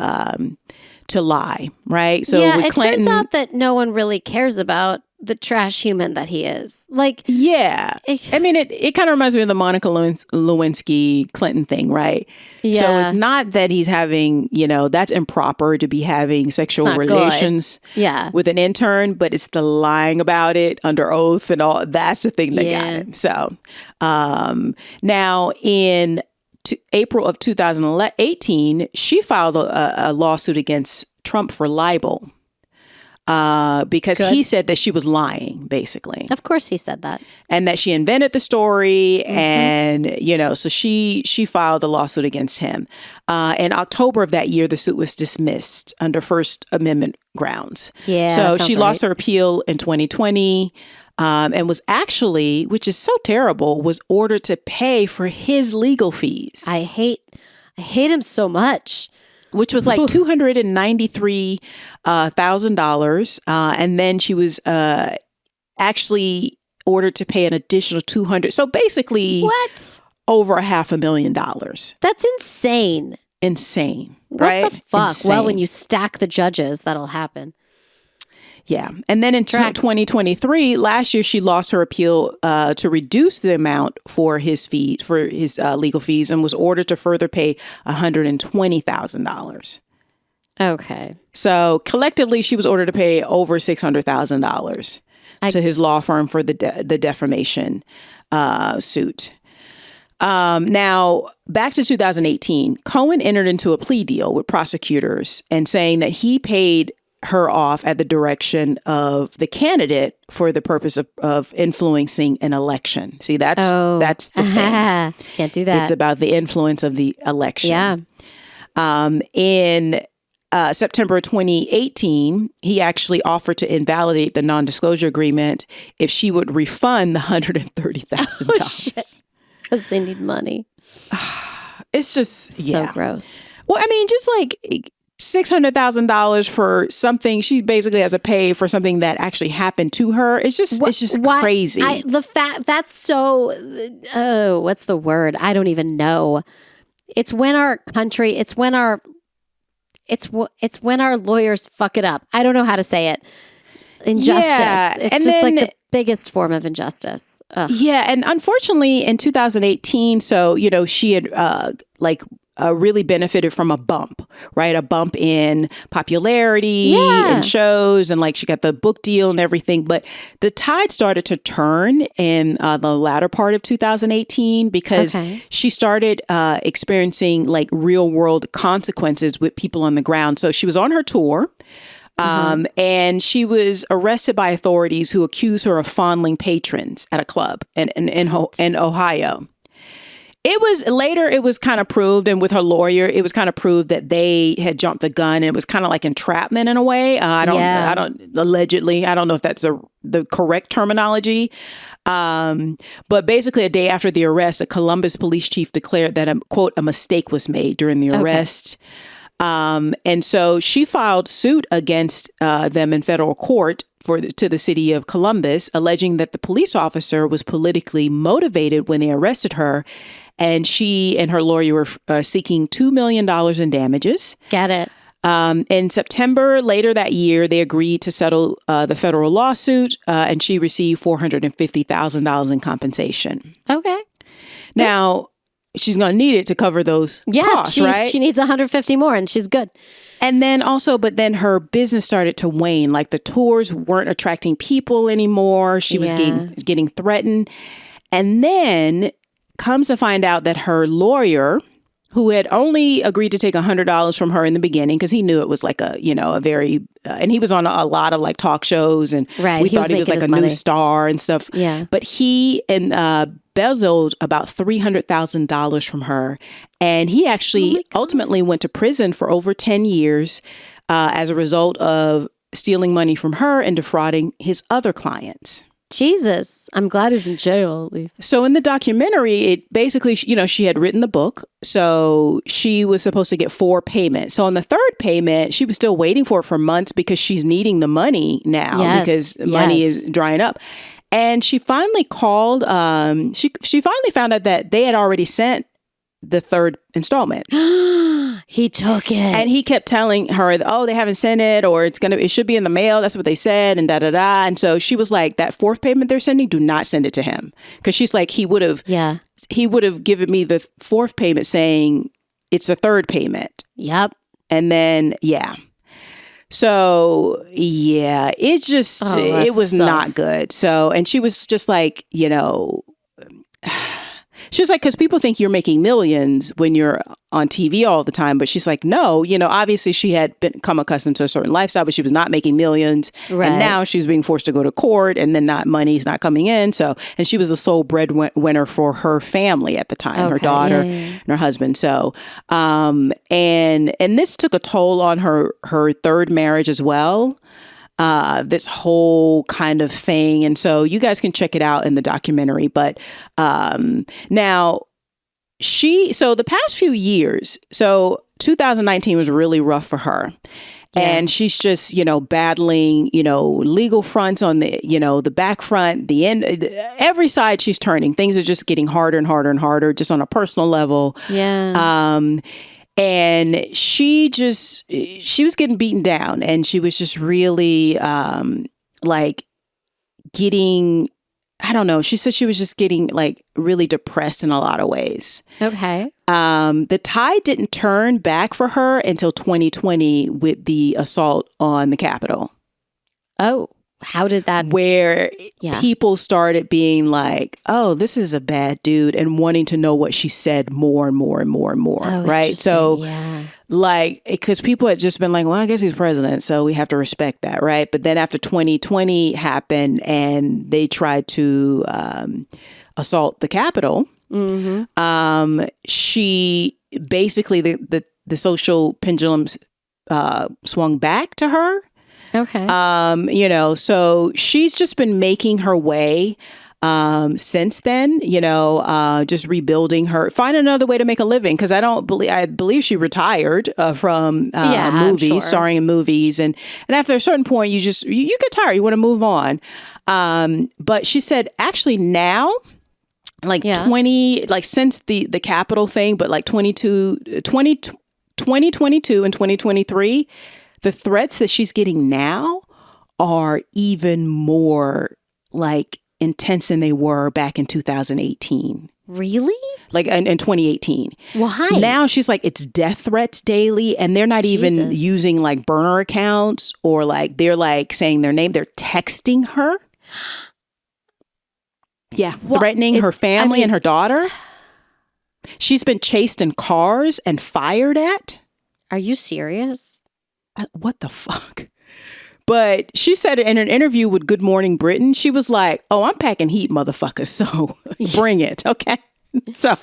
Speaker 1: lie, right? So
Speaker 2: yeah,
Speaker 1: with Clinton,
Speaker 2: turns out that no one really cares about the trash human that he is. Like,
Speaker 1: yeah, I mean, it kind of reminds me of the Monica Lewinsky Clinton thing, right?
Speaker 2: Yeah.
Speaker 1: So it's not that he's having, you know, that's improper to be having sexual relations with an intern, but it's the lying about it under oath and all. That's the thing that got him. So now in April of 2018, she filed a lawsuit against Trump for libel. Because he said that she was lying, basically.
Speaker 2: Of course he said that.
Speaker 1: And that she invented the story. And, you know, so she filed a lawsuit against him. In October of that year, the suit was dismissed under First Amendment grounds.
Speaker 2: Yeah.
Speaker 1: So she lost her appeal in 2020 and was actually, which is so terrible, was ordered to pay for his legal fees.
Speaker 2: I hate him so much.
Speaker 1: Which was like $293,000. And then she was actually ordered to pay an additional $200. So basically,
Speaker 2: What?
Speaker 1: over $500,000.
Speaker 2: That's insane.
Speaker 1: Insane,
Speaker 2: What
Speaker 1: right?
Speaker 2: the fuck?
Speaker 1: Insane.
Speaker 2: Well, when you stack the judges, that'll happen.
Speaker 1: Yeah. And then in 2023, last year, she lost her appeal to reduce the amount for his fees, for his legal fees, and was ordered to further pay $120,000.
Speaker 2: Okay.
Speaker 1: So collectively, she was ordered to pay over $600,000 to his law firm for the defamation suit. Now, back to 2018, Cohen entered into a plea deal with prosecutors and saying that he paid her off at the direction of the candidate for the purpose of influencing an election. See, that's the thing.
Speaker 2: Can't do that.
Speaker 1: It's about the influence of the election.
Speaker 2: Yeah.
Speaker 1: In September 2018, he actually offered to invalidate the non-disclosure agreement if she would refund the $130,000.
Speaker 2: Oh, shit. Because they need money.
Speaker 1: It's just,
Speaker 2: So gross.
Speaker 1: Well, I mean, just like $600,000 for something she basically has to pay for something that actually happened to her. It's just crazy.
Speaker 2: That's so, what's the word? I don't even know. It's when our country, it's when our lawyers fuck it up. I don't know how to say it. Injustice. Yeah. It's just like the biggest form of injustice. Ugh.
Speaker 1: Yeah. And unfortunately in 2018, so, she had really benefited from a bump, right? A bump in popularity and shows, and she got the book deal and everything. But the tide started to turn in the latter part of 2018 because she started experiencing real world consequences with people on the ground. So she was on her tour. And she was arrested by authorities who accused her of fondling patrons at a club in Ohio. It was kind of proved, and with her lawyer, it was kind of proved that they had jumped the gun, and it was kind of like entrapment in a way. Allegedly, I don't know if that's the correct terminology. But basically a day after the arrest, a Columbus police chief declared that a mistake was made during the arrest. And so she filed suit against them in federal court to the city of Columbus, alleging that the police officer was politically motivated when they arrested her. And she and her lawyer were seeking $2 million in damages.
Speaker 2: Get it.
Speaker 1: In September later that year, they agreed to settle the federal lawsuit, and she received $450,000 in compensation.
Speaker 2: Okay.
Speaker 1: Now, she's going to need it to cover those costs, right?
Speaker 2: She needs 150 more, and she's good.
Speaker 1: And then but then her business started to wane. The tours weren't attracting people anymore. She was getting threatened. And then comes to find out that her lawyer, who had only agreed to take $100 from her in the beginning, because he knew it was a very, and he was on a lot of talk shows, and we thought he was a new star and stuff.
Speaker 2: Yeah.
Speaker 1: But he embezzled about $300,000 from her. And he actually ultimately went to prison for over 10 years as a result of stealing money from her and defrauding his other clients.
Speaker 2: Jesus, I'm glad he's in jail at least.
Speaker 1: So in the documentary, it basically, she had written the book. So she was supposed to get 4 payments. So on the 3rd payment, she was still waiting for it for months because she's needing the money now because money is drying up. And she finally called, she finally found out that they had already sent the 3rd installment.
Speaker 2: He took it.
Speaker 1: And he kept telling her, they haven't sent it, or it should be in the mail. That's what they said, and da-da-da. And so she was like, that 4th payment they're sending, do not send it to him. Because she's like, he would have given me the 4th payment saying it's the 3rd payment.
Speaker 2: Yep.
Speaker 1: And then, so, it's just, it was not good. So, and she was just like, she's like, because people think you're making millions when you're on TV all the time. But she's like, no, obviously she had become accustomed to a certain lifestyle, but she was not making millions. Right. And now she's being forced to go to court, and then money's not coming in. So, and she was the sole breadwinner for her family at the time, her daughter and her husband. So, and this took a toll on her 3rd marriage as well. This whole kind of thing. And so you guys can check it out in the documentary. But now so the past few years, so 2019 was really rough for her. And she's just, battling, legal fronts on the, the back front, the end, every side she's turning. Things are just getting harder and harder and harder, just on a personal level.
Speaker 2: Yeah.
Speaker 1: And she was getting beaten down, and she was just really getting, I don't know. She said she was just getting really depressed in a lot of ways.
Speaker 2: Okay.
Speaker 1: The tide didn't turn back for her until 2020 with the assault on the Capitol.
Speaker 2: Oh, how did that?
Speaker 1: Where people started being like, oh, this is a bad dude, and wanting to know what she said more and more and more and more.
Speaker 2: Oh,
Speaker 1: right. So
Speaker 2: yeah.
Speaker 1: because people had just been like, well, I guess he's president, so we have to respect that. Right. But then after 2020 happened and they tried to assault the Capitol, she basically, the social pendulums swung back to her.
Speaker 2: Okay.
Speaker 1: So she's just been making her way since then, just rebuilding finding another way to make a living. Because I believe she retired from movies, starring in movies. And after a certain point, you get tired. You want to move on. But she said, actually now, 20, since the Capitol thing, but 2022 and 2023, the threats that she's getting now are even more intense than they were back in 2018.
Speaker 2: Really?
Speaker 1: In 2018.
Speaker 2: Why?
Speaker 1: Now she's it's death threats daily, and they're not even using burner accounts or they're saying their name. They're texting her. Yeah. Threatening her family and her daughter. She's been chased in cars and fired at.
Speaker 2: Are you serious?
Speaker 1: What the fuck? But she said in an interview with Good Morning Britain, she was like, oh, I'm packing heat, motherfuckers. So bring it. Okay. So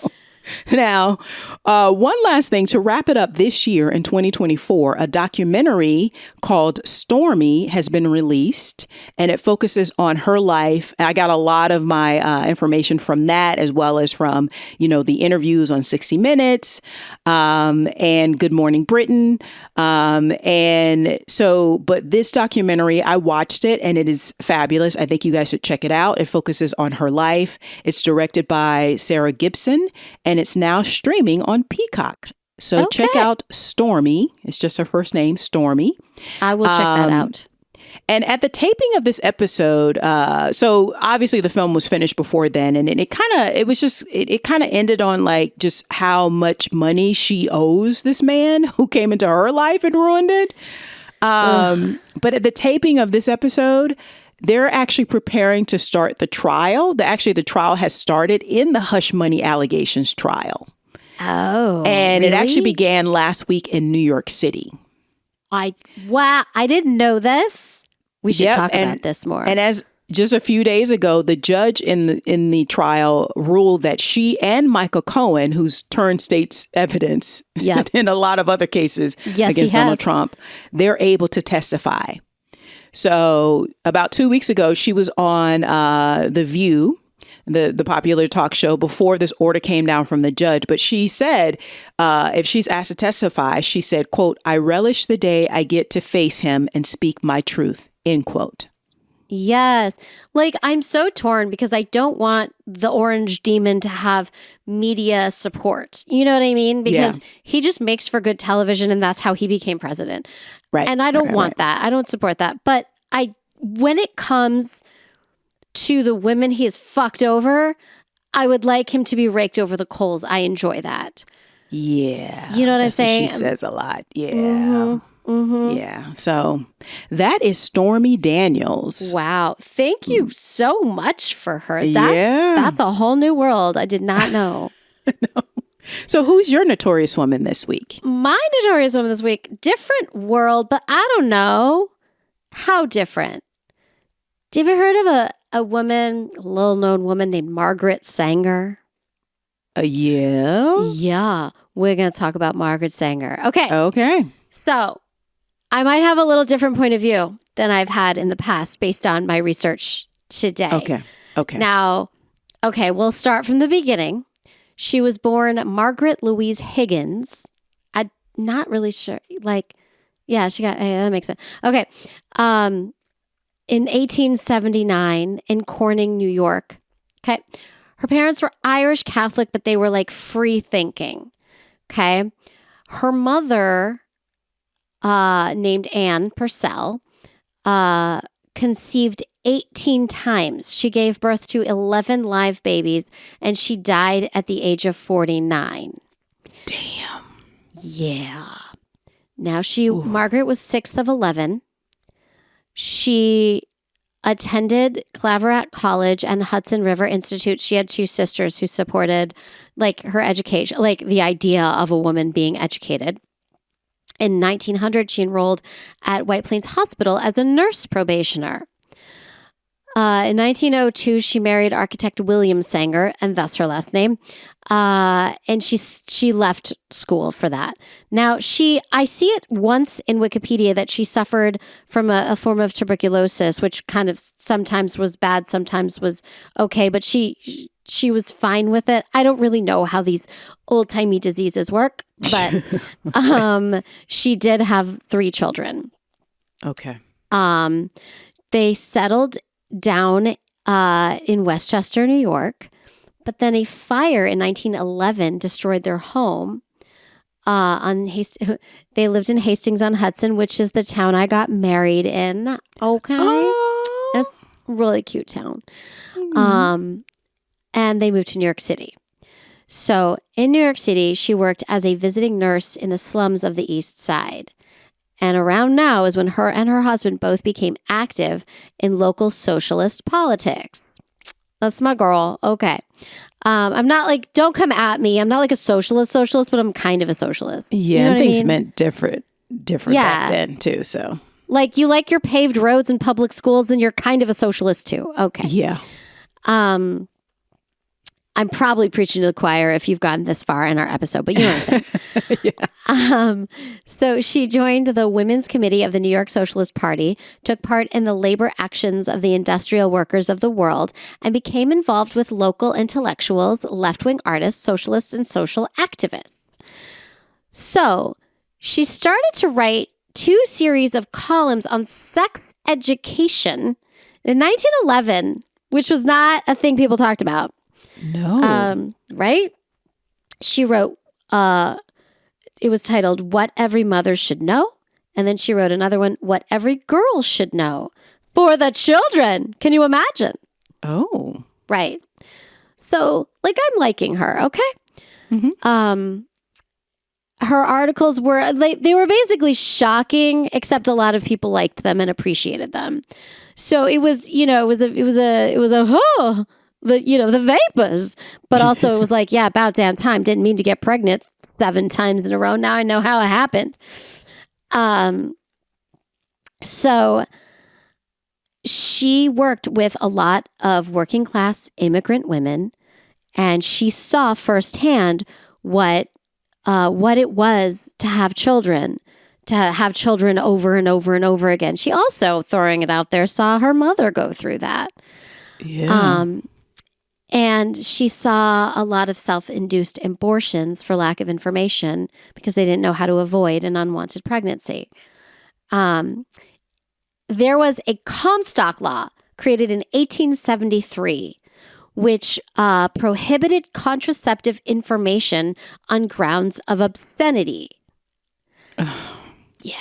Speaker 1: now, one last thing to wrap it up this year in 2024, a documentary called Stormy has been released, and it focuses on her life. I got a lot of my information from that, as well as from, the interviews on 60 Minutes and Good Morning Britain. And so, but this documentary, I watched it and it is fabulous. I think you guys should check it out. It focuses on her life. It's directed by Sarah Gibson, and it's now streaming on Peacock. So check out Stormy. It's just her first name, Stormy.
Speaker 2: I will check that out.
Speaker 1: And at the taping of this episode, so obviously the film was finished before then, and it kind of ended on just how much money she owes this man who came into her life and ruined it. But at the taping of this episode, they're actually preparing to start the trial. The trial has started in the hush money allegations trial.
Speaker 2: Oh,
Speaker 1: and
Speaker 2: really?
Speaker 1: It actually began last week in New York City.
Speaker 2: Wow, I didn't know this. We should talk about this more.
Speaker 1: And as just a few days ago, the judge in the trial ruled that she and Michael Cohen, who's turned state's evidence in a lot of other cases against Donald Trump, they're able to testify. So about 2 weeks ago, she was on The View, the popular talk show, before this order came down from the judge. But she said, if she's asked to testify, she said, quote, "I relish the day I get to face him and speak my truth," end quote.
Speaker 2: Yes. I'm so torn because I don't want the orange demon to have media support. You know what I mean? Because he just makes for good television, and that's how he became president. Right. And I don't want that. I don't support that. But when it comes to the women he has fucked over, I would like him to be raked over the coals. I enjoy that.
Speaker 1: Yeah.
Speaker 2: You know what I'm saying?
Speaker 1: She says a lot. Yeah.
Speaker 2: Mm-hmm. Mm-hmm.
Speaker 1: Yeah. So that is Stormy Daniels.
Speaker 2: Wow. Thank you so much for her. That's a whole new world. I did not know.
Speaker 1: No. So who's your notorious woman this week?
Speaker 2: My notorious woman this week, different world, but I don't know how different. Have you heard of a woman, a little known woman named Margaret Sanger?
Speaker 1: Yeah.
Speaker 2: Yeah. We're going to talk about Margaret Sanger.
Speaker 1: Okay.
Speaker 2: So I might have a little different point of view than I've had in the past based on my research today.
Speaker 1: Okay.
Speaker 2: Now, we'll start from the beginning. She was born Margaret Louise Higgins. I'm not really sure. Yeah, that makes sense. Okay. In 1879 in Corning, New York. Okay. Her parents were Irish Catholic, but they were like free thinking. Okay. Her mother, named Anne Purcell, conceived 18 times. She gave birth to 11 live babies, and she died at the age of 49.
Speaker 1: Damn.
Speaker 2: Yeah. Now Margaret was 6th of 11. She attended Claverack College and Hudson River Institute. She had 2 sisters who supported like her education, like the idea of a woman being educated. In 1900, she enrolled at White Plains Hospital as a nurse probationer. In 1902, she married architect William Sanger, and that's her last name. And she left school for that. Now, I see it once in Wikipedia that she suffered from a form of tuberculosis, which kind of sometimes was bad, sometimes was okay, but she was fine with it. I don't really know how these old-timey diseases work, but she did have 3 children.
Speaker 1: Okay.
Speaker 2: They settled down in Westchester, New York, but then a fire in 1911 destroyed their home. They lived in Hastings-on-Hudson, which is the town I got married in. Okay.
Speaker 1: Oh.
Speaker 2: That's a really cute town. And they moved to New York City. So in New York City, she worked as a visiting nurse in the slums of the East Side. And around now is when her and her husband both became active in local socialist politics. That's my girl. Okay. I'm not like, don't come at me. I'm not like a socialist, but I'm kind of a socialist.
Speaker 1: Yeah,
Speaker 2: you know
Speaker 1: and things
Speaker 2: I mean?
Speaker 1: meant different back then too. So
Speaker 2: like you like your paved roads and public schools, and you're kind of a socialist too. Okay.
Speaker 1: Yeah.
Speaker 2: I'm probably preaching to the choir if you've gotten this far in our episode, but you know what I'm saying.
Speaker 1: Yeah.
Speaker 2: So she joined the Women's Committee of the New York Socialist Party, took part in the labor actions of the industrial workers of the world, and became involved with local intellectuals, left-wing artists, socialists, and social activists. So she started to write 2 series of columns on sex education in 1911, which was not a thing people talked about.
Speaker 1: No.
Speaker 2: Right? She wrote, it was titled What Every Mother Should Know. And then she wrote another one, What Every Girl Should Know for the Children. Can you imagine?
Speaker 1: Oh.
Speaker 2: Right. So like I'm liking her. Okay.
Speaker 1: Mm-hmm.
Speaker 2: Her articles were they were basically shocking, except a lot of people liked them and appreciated them. So it was, the vapors, but also it was like, yeah, about damn time. Didn't mean to get pregnant 7 times in a row. Now I know how it happened. So she worked with a lot of working class immigrant women, and she saw firsthand what it was to have children over and over and over again. She also, throwing it out there, saw her mother go through that.
Speaker 1: Yeah.
Speaker 2: And she saw a lot of self-induced abortions for lack of information because they didn't know how to avoid an unwanted pregnancy. There was a Comstock law created in 1873, which prohibited contraceptive information on grounds of obscenity. Yeah.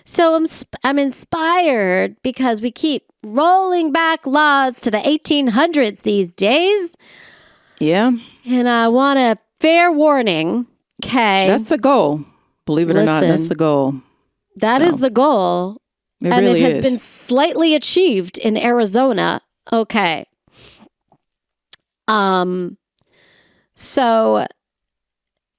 Speaker 2: So I'm inspired because we keep rolling back laws to the 1800s these days.
Speaker 1: Yeah.
Speaker 2: And I want a fair warning. Okay.
Speaker 1: That's the goal. Believe it or not, that's the goal.
Speaker 2: That is the goal. And
Speaker 1: really
Speaker 2: it has
Speaker 1: is.
Speaker 2: been slightly achieved in Arizona. Okay. So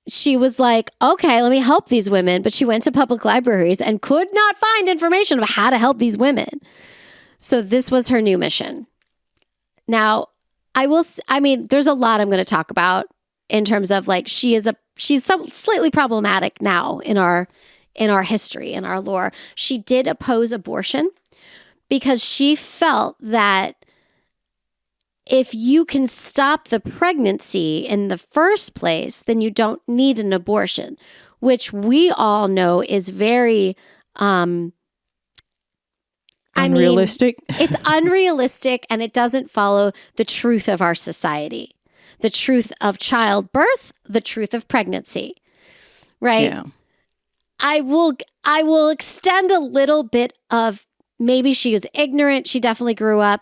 Speaker 2: she was like, okay, let me help these women. But she went to public libraries and could not find information of how to help these women. So this was her new mission. Now, there's a lot I'm going to talk about in terms of like, she's slightly problematic now in our history, in our lore. She did oppose abortion because she felt that if you can stop the pregnancy in the first place, then you don't need an abortion, which we all know is very
Speaker 1: Unrealistic.
Speaker 2: It's unrealistic, and it doesn't follow the truth of our society, the truth of childbirth, the truth of pregnancy, right?
Speaker 1: Yeah.
Speaker 2: I will extend a little bit of maybe she was ignorant. She definitely grew up.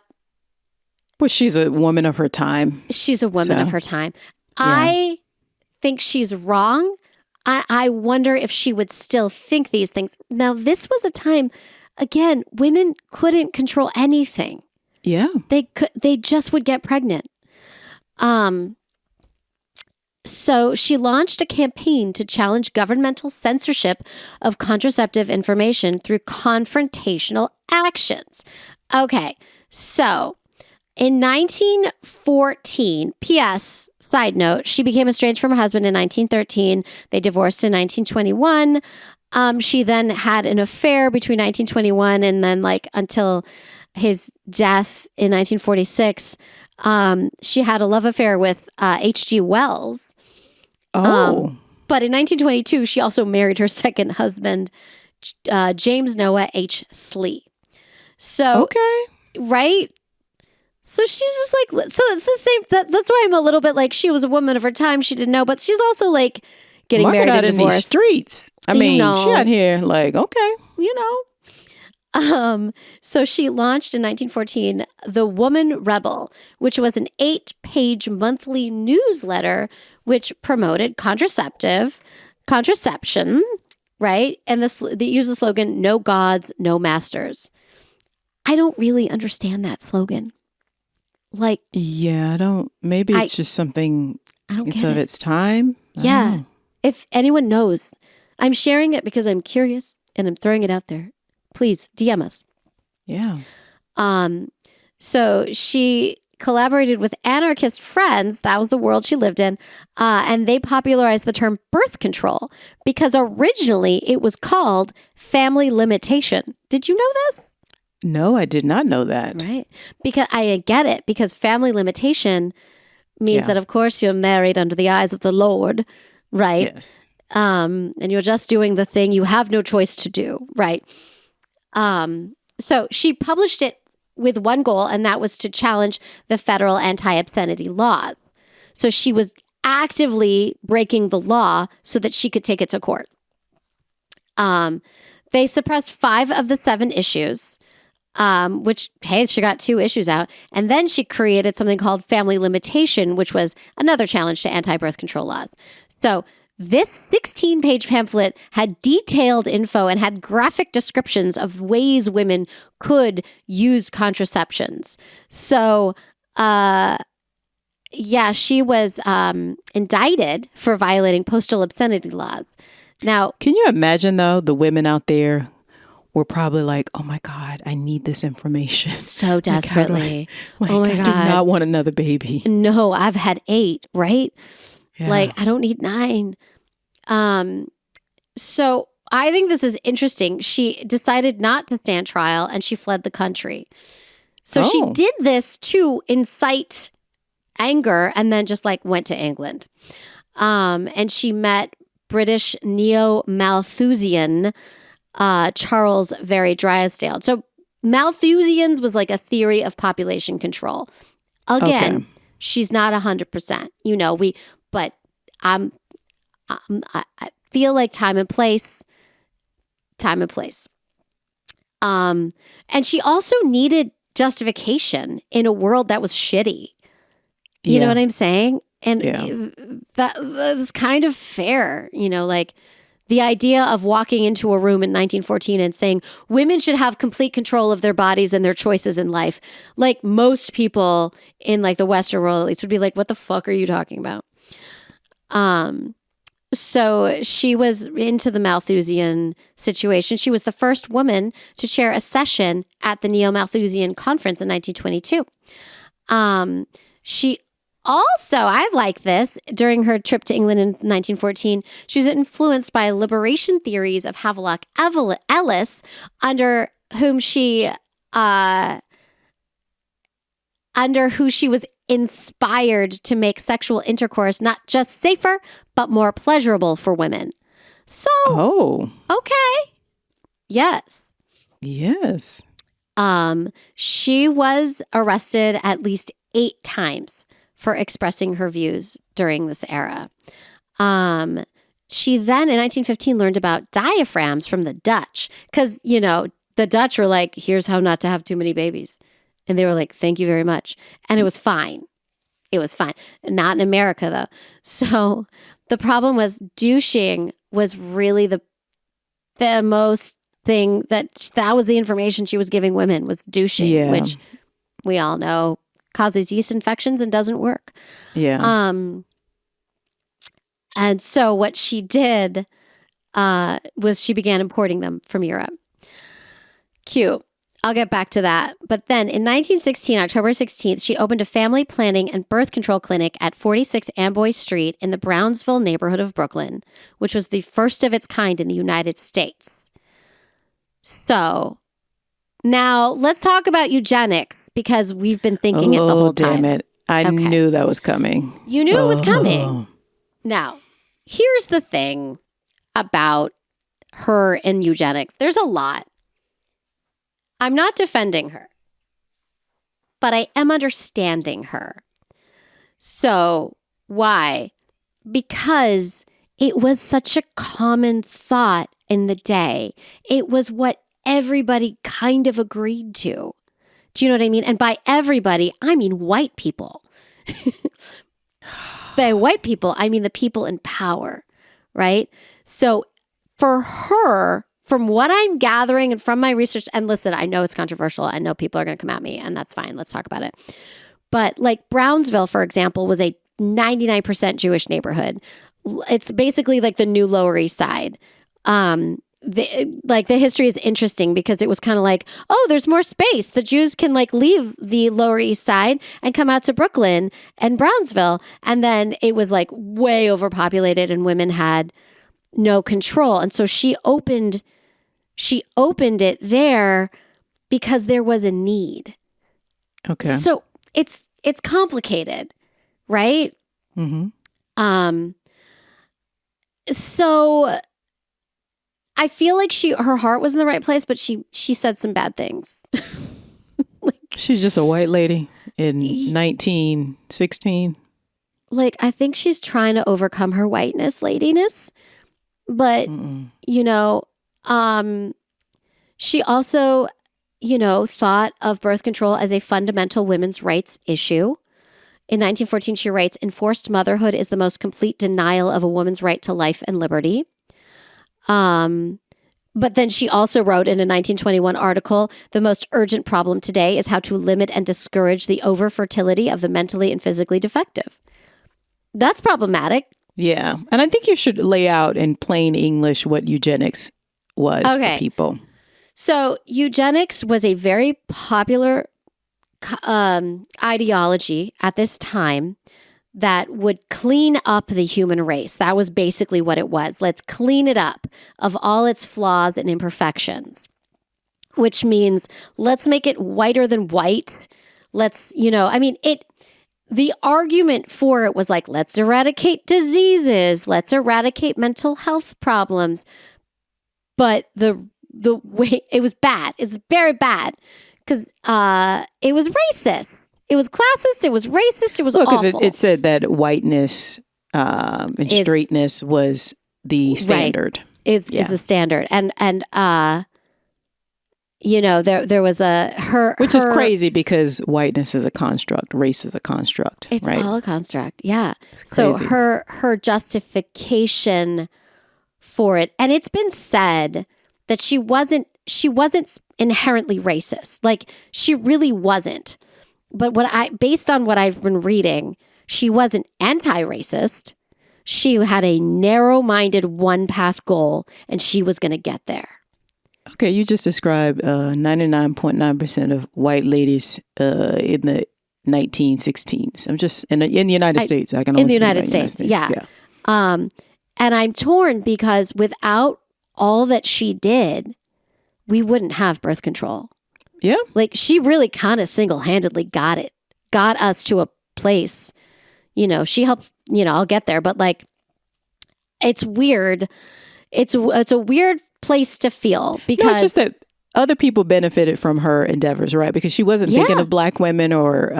Speaker 1: Well, she's a woman of her time.
Speaker 2: She's a woman of her time. Yeah. I think she's wrong. I wonder if she would still think these things. Now, this was a time, again, women couldn't control anything.
Speaker 1: Yeah.
Speaker 2: They just would get pregnant. So she launched a campaign to challenge governmental censorship of contraceptive information through confrontational actions. Okay, so in 1914, P.S., side note, she became estranged from her husband in 1913. They divorced in 1921. She then had an affair between 1921 and then until his death in 1946. She had a love affair with H.G. Wells.
Speaker 1: Oh.
Speaker 2: But in 1922, she also married her second husband, James Noah H. Slee. So,
Speaker 1: okay.
Speaker 2: Right? So she's just so it's the same. That's why I'm a little bit she was a woman of her time. She didn't know, but she's also getting married and divorced.
Speaker 1: In these streets. I mean, she out here okay.
Speaker 2: So she launched in 1914 The Woman Rebel, which was an 8-page monthly newsletter which promoted contraception, right? And they used the slogan, "No gods, no masters." I don't really understand that slogan.
Speaker 1: Yeah, I don't. Maybe it's just something.
Speaker 2: I don't
Speaker 1: it's
Speaker 2: get
Speaker 1: of
Speaker 2: it.
Speaker 1: its time.
Speaker 2: Yeah. If anyone knows, I'm sharing it because I'm curious and I'm throwing it out there. Please DM us.
Speaker 1: Yeah.
Speaker 2: So she collaborated with anarchist friends. That was the world she lived in. And they popularized the term birth control because originally it was called family limitation. Did you know this?
Speaker 1: No, I did not know that.
Speaker 2: Right. Because I get it, because family limitation means that, of course, you're married under the eyes of the Lord, right?
Speaker 1: Yes.
Speaker 2: And you're just doing the thing you have no choice to do, right? So she published it with one goal, and that was to challenge the federal anti-obscenity laws. So she was actively breaking the law so that she could take it to court. They suppressed 5 of the 7 issues. Which, hey, she got 2 issues out. And then she created something called family limitation, which was another challenge to anti-birth control laws. So this 16-page pamphlet had detailed info and had graphic descriptions of ways women could use contraceptions. So, she was indicted for violating postal obscenity laws. Now,
Speaker 1: can you imagine, though, the women out there were probably like, oh my God, I need this information.
Speaker 2: So desperately.
Speaker 1: Oh my God. I do not want another baby.
Speaker 2: No, I've had 8, right?
Speaker 1: Yeah.
Speaker 2: I don't need 9. So I think this is interesting. She decided not to stand trial and she fled the country. So she did this to incite anger and then just went to England. And she met British neo-Malthusian Charles Very Drysdale. So Malthusians was a theory of population control. Again, she's not 100%, but I feel like time and place. And she also needed justification in a world that was shitty. You know what I'm saying? And that's kind of fair, the idea of walking into a room in 1914 and saying women should have complete control of their bodies and their choices in life. Most people in the Western world at least would be what the fuck are you talking about? So she was into the Malthusian situation. She was the first woman to chair a session at the Neo-Malthusian Conference in 1922. She also, I like this, during her trip to England in 1914, she was influenced by liberation theories of Havelock Ellis, under who she was inspired to make sexual intercourse not just safer, but more pleasurable for women. So, okay. Yes.
Speaker 1: Yes.
Speaker 2: She was arrested at least 8 times for expressing her views during this era. She then, in 1915, learned about diaphragms from the Dutch because, the Dutch were like, here's how not to have too many babies. And they were like, thank you very much. And it was fine. It was fine. Not in America, though. So the problem was douching was really the most thing that was the information she was giving women was douching, which we all know causes yeast infections and doesn't work.
Speaker 1: Yeah.
Speaker 2: And so what she did was she began importing them from Europe. Cute. I'll get back to that. But then in 1916, October 16th, she opened a family planning and birth control clinic at 46 Amboy Street in the Brownsville neighborhood of Brooklyn, which was the first of its kind in the United States. So now let's talk about eugenics because we've been thinking it the whole time.
Speaker 1: Damn it. I knew that was coming.
Speaker 2: You knew it was coming. Now, here's the thing about her and eugenics. There's a lot. I'm not defending her, but I am understanding her. So why? Because it was such a common thought in the day. It was what everybody kind of agreed to. Do you know what I mean? And by everybody, I mean white people. By white people, I mean the people in power, right? So for her, from what I'm gathering and from my research, and listen, I know it's controversial. I know people are going to come at me, and that's fine. Let's talk about it. But like Brownsville, for example, was a 99% Jewish neighborhood. It's basically like the new Lower East Side. The history is interesting because it was kind of like, oh, there's more space. The Jews can like leave the Lower East Side and come out to Brooklyn and Brownsville. And then it was like way overpopulated and women had no control. And so she opened it there because there was a need.
Speaker 1: Okay.
Speaker 2: So it's complicated, right?
Speaker 1: Mm-hmm.
Speaker 2: So I feel like her heart was in the right place, but she said some bad things.
Speaker 1: She's just a white lady in 1916.
Speaker 2: Like, I think she's trying to overcome her whiteness, ladiness. But, she also, thought of birth control as a fundamental women's rights issue. In 1914, she writes, enforced motherhood is the most complete denial of a woman's right to life and liberty. But then she also wrote in a 1921 article, the most urgent problem today is how to limit and discourage the overfertility of the mentally and physically defective. That's problematic.
Speaker 1: Yeah. And I think you should lay out in plain English what eugenics was for people.
Speaker 2: So eugenics was a very popular ideology at this time that would clean up the human race. That was basically what it was. Let's clean it up of all its flaws and imperfections, which means let's make it whiter than white. Let's, the argument for it was like, let's eradicate diseases. Let's eradicate mental health problems. But the way it was bad, it's very bad because it was racist. It was classist. It was racist. It was awful.
Speaker 1: Because it said that whiteness and straightness was the standard.
Speaker 2: Right, is the standard. And there was
Speaker 1: which is crazy because whiteness is a construct. Race is a construct.
Speaker 2: It's
Speaker 1: right?
Speaker 2: all a construct. Yeah. So her justification for it, and it's been said that she wasn't inherently racist. Like she really wasn't. But based on what I've been reading, she wasn't anti-racist. She had a narrow-minded one-path goal, and she was going to get there.
Speaker 1: Okay, you just described 99.9% of white ladies in the 1916s. I'm just in the United States. I can only
Speaker 2: in the United States, yeah. And I'm torn because without all that she did, we wouldn't have birth control.
Speaker 1: Yeah.
Speaker 2: Like she really kind of single-handedly got us to a place, she helped, I'll get there, but like, it's weird. It's a weird place to feel because
Speaker 1: no, it's just that other people benefited from her endeavors, right? Because she wasn't thinking of black women or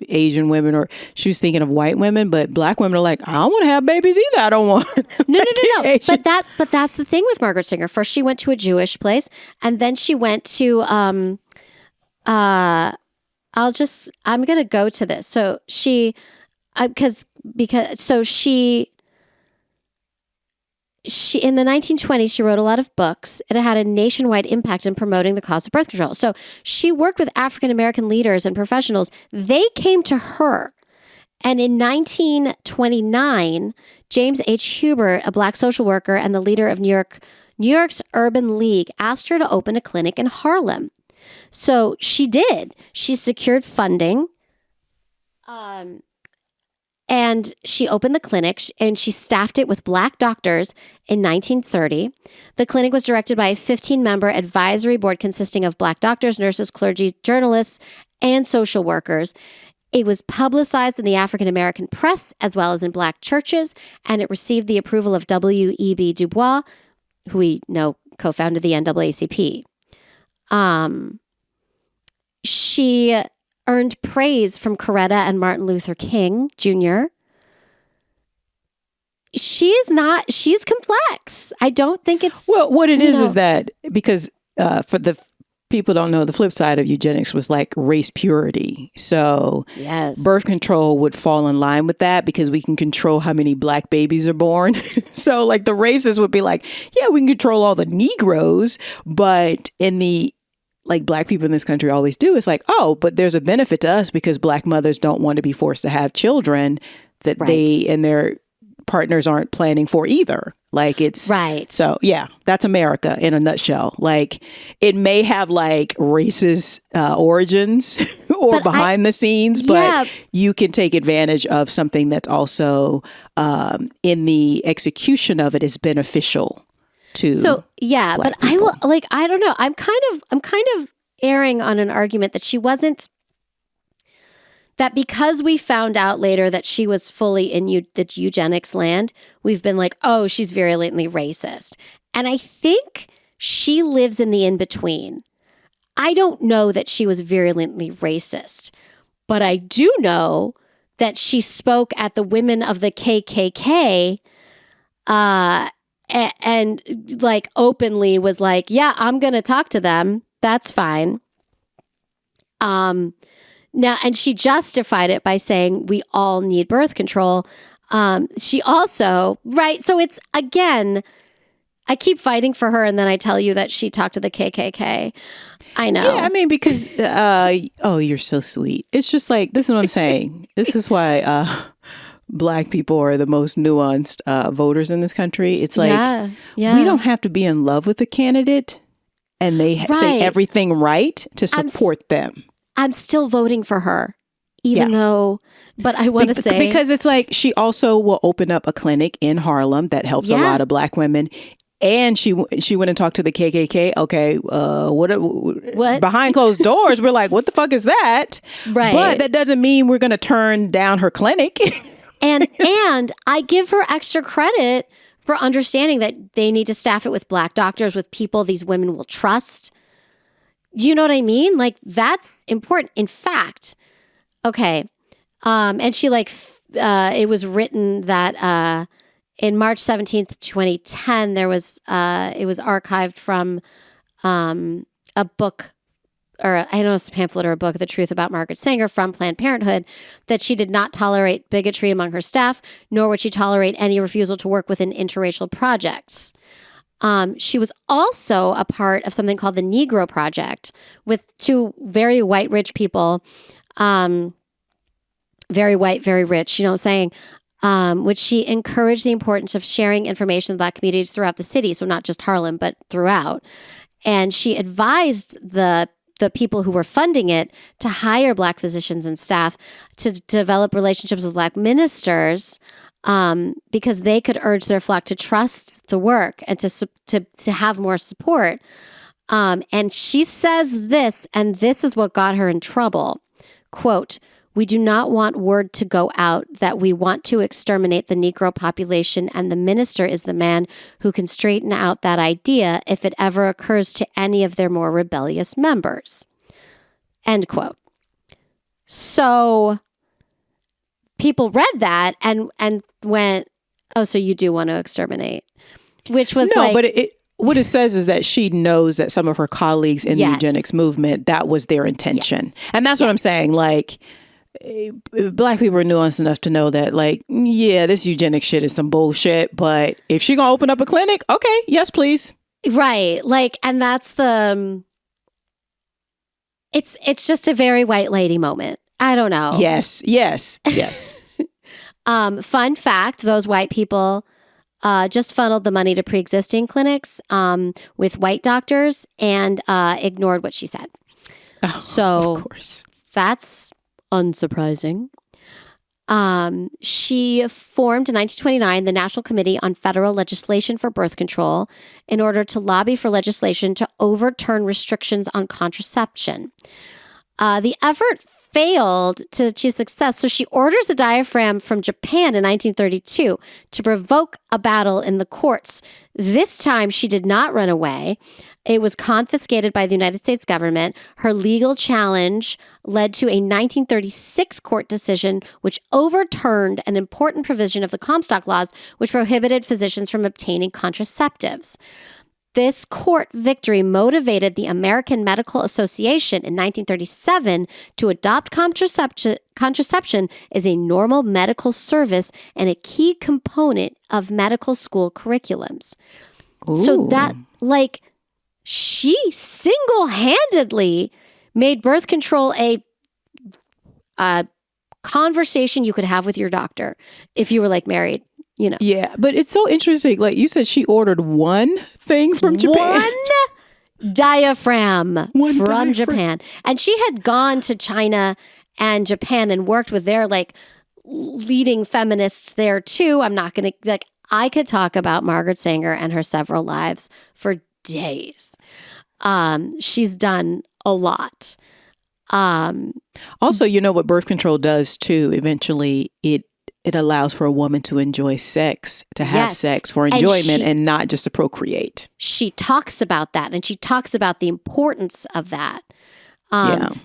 Speaker 1: Asian women, or she was thinking of white women. But black women are like, I don't want to have babies either. I don't want.
Speaker 2: No. But that's the thing with Margaret Sanger. First, she went to a Jewish place, and then she went to. I'm gonna go to this. So she, She in the 1920s, she wrote a lot of books. It had a nationwide impact in promoting the cause of birth control. So she worked with African American leaders and professionals. They came to her. And in 1929, James H. Hubert, a black social worker and the leader of New York's Urban League, asked her to open a clinic in Harlem. So she did. She secured funding. And she opened the clinic and she staffed it with black doctors in 1930. The clinic was directed by a 15-member advisory board consisting of black doctors, nurses, clergy, journalists, and social workers. It was publicized in the African American press as well as in black churches, and it received the approval of W.E.B. Du Bois, who we know co-founded the NAACP. She earned praise from Coretta and Martin Luther King Jr. She's complex. I don't think it's...
Speaker 1: Well, what it is that because for the people don't know, the flip side of eugenics was like race purity. So birth control would fall in line with that because we can control how many black babies are born. So like the racists would be like, yeah, we can control all the Negroes, but in the like black people in this country always do. It's like, oh, but there's a benefit to us because black mothers don't want to be forced to have children that they and their partners aren't planning for either. Like it's
Speaker 2: right.
Speaker 1: So yeah, that's America in a nutshell. Like it may have like racist origins or behind the scenes, but you can take advantage of something that's also in the execution of it is beneficial. But
Speaker 2: I will I don't know. I'm kind of erring on an argument that she wasn't, that because we found out later that she was fully in the eugenics land, we've been like, oh, she's virulently racist. And I think she lives in the in-between. I don't know that she was virulently racist, but I do know that she spoke at the women of the KKK, and like openly was like, yeah, I'm going to talk to them. That's fine. Now, and she justified it by saying we all need birth control. She also, right. So it's, again, I keep fighting for her. And then I tell you that she talked to the KKK. I know.
Speaker 1: Yeah, I mean, because, oh, you're so sweet. It's just like, this is what I'm saying. This is why, Black people are the most nuanced voters in this country. It's like, we don't have to be in love with the candidate and they say everything right to support them.
Speaker 2: I'm still voting for her, even though, but I want to say.
Speaker 1: Because it's like, she also will open up a clinic in Harlem that helps a lot of Black women. And she went and talked to the KKK. Okay, what? Behind closed doors, we're like, what the fuck is that?
Speaker 2: Right.
Speaker 1: But that doesn't mean we're going to turn down her clinic.
Speaker 2: And I give her extra credit for understanding that they need to staff it with Black doctors, with people these women will trust. Do you know what I mean? Like, that's important. In fact, okay. And she it was written that in March 17th, 2010, there was, it was archived from a book, or I don't know if it's a pamphlet or a book, The Truth About Margaret Sanger from Planned Parenthood, that she did not tolerate bigotry among her staff, nor would she tolerate any refusal to work within interracial projects. She was also a part of something called the Negro Project with two very white, rich people, very white, very rich, you know what I'm saying? Which she encouraged the importance of sharing information with Black communities throughout the city. So not just Harlem, but throughout. And she advised the people who were funding it to hire Black physicians and staff to develop relationships with Black ministers, because they could urge their flock to trust the work and to have more support. And she says this, and this is what got her in trouble. Quote, We do not want word to go out that we want to exterminate the Negro population, and the minister is the man who can straighten out that idea if it ever occurs to any of their more rebellious members. End quote. So people read that and went, oh, so you do want to exterminate, which was
Speaker 1: but what it says is that she knows that some of her colleagues in the eugenics movement, that was their intention. Yes. And that's what I'm saying. Like, Black people are nuanced enough to know that, like, yeah, this eugenics shit is some bullshit. But if she gonna open up a clinic, okay, yes, please.
Speaker 2: Right. Like, and that's it's just a very white lady moment. I don't know.
Speaker 1: Yes.
Speaker 2: Fun fact, those white people just funneled the money to pre-existing clinics with white doctors and ignored what she said.
Speaker 1: Oh,
Speaker 2: so
Speaker 1: of course.
Speaker 2: That's unsurprising. She formed in 1929 the National Committee on Federal Legislation for Birth Control in order to lobby for legislation to overturn restrictions on contraception. The effort failed to achieve success, so she orders a diaphragm from Japan in 1932 to provoke a battle in the courts. This time, she did not run away. It was confiscated by the United States government. Her legal challenge led to a 1936 court decision which overturned an important provision of the Comstock laws, which prohibited physicians from obtaining contraceptives. This court victory motivated the American Medical Association in 1937 to adopt contraception as a normal medical service and a key component of medical school curriculums.
Speaker 1: Ooh.
Speaker 2: So that, like, she single-handedly made birth control a conversation you could have with your doctor if you were, like, married. You know.
Speaker 1: Yeah, but it's so interesting. Like you said, she ordered one thing from Japan.
Speaker 2: One diaphragm from Japan. And she had gone to China and Japan and worked with their, like, leading feminists there too. I'm not going to, like, I could talk about Margaret Sanger and her several lives for days. She's done a lot.
Speaker 1: Also, you know what birth control does too? Eventually, it allows for a woman to enjoy sex, to have sex for enjoyment and not just to procreate.
Speaker 2: She talks about that, and she talks about the importance of that.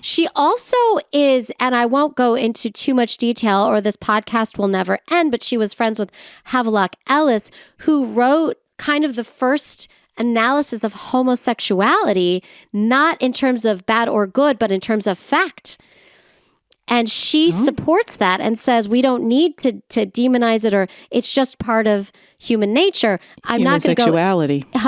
Speaker 2: She also is, and I won't go into too much detail or this podcast will never end, but she was friends with Havelock Ellis, who wrote kind of the first analysis of homosexuality, not in terms of bad or good, but in terms of fact. And she supports that and says we don't need to demonize it, or it's just part of human nature. I'm not going to go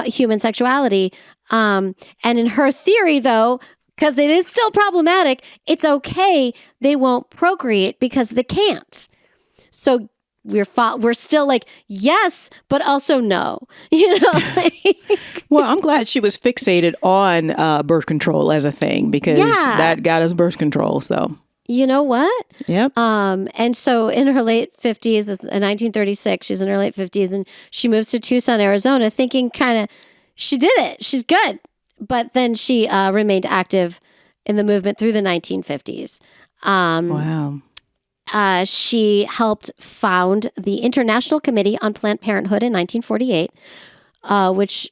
Speaker 2: human sexuality. And in her theory, though, because it is still problematic, it's okay. They won't procreate because they can't. So we're still like, yes, but also no. You know.
Speaker 1: Well, I'm glad she was fixated on birth control as a thing because that got us birth control. So.
Speaker 2: You know what?
Speaker 1: Yep.
Speaker 2: And so in her late 50s, in 1936, she's in her late 50s, and she moves to Tucson, Arizona, thinking kind of, she did it. She's good. But then she remained active in the movement through the 1950s.
Speaker 1: Wow.
Speaker 2: She helped found the International Committee on Planned Parenthood in 1948, which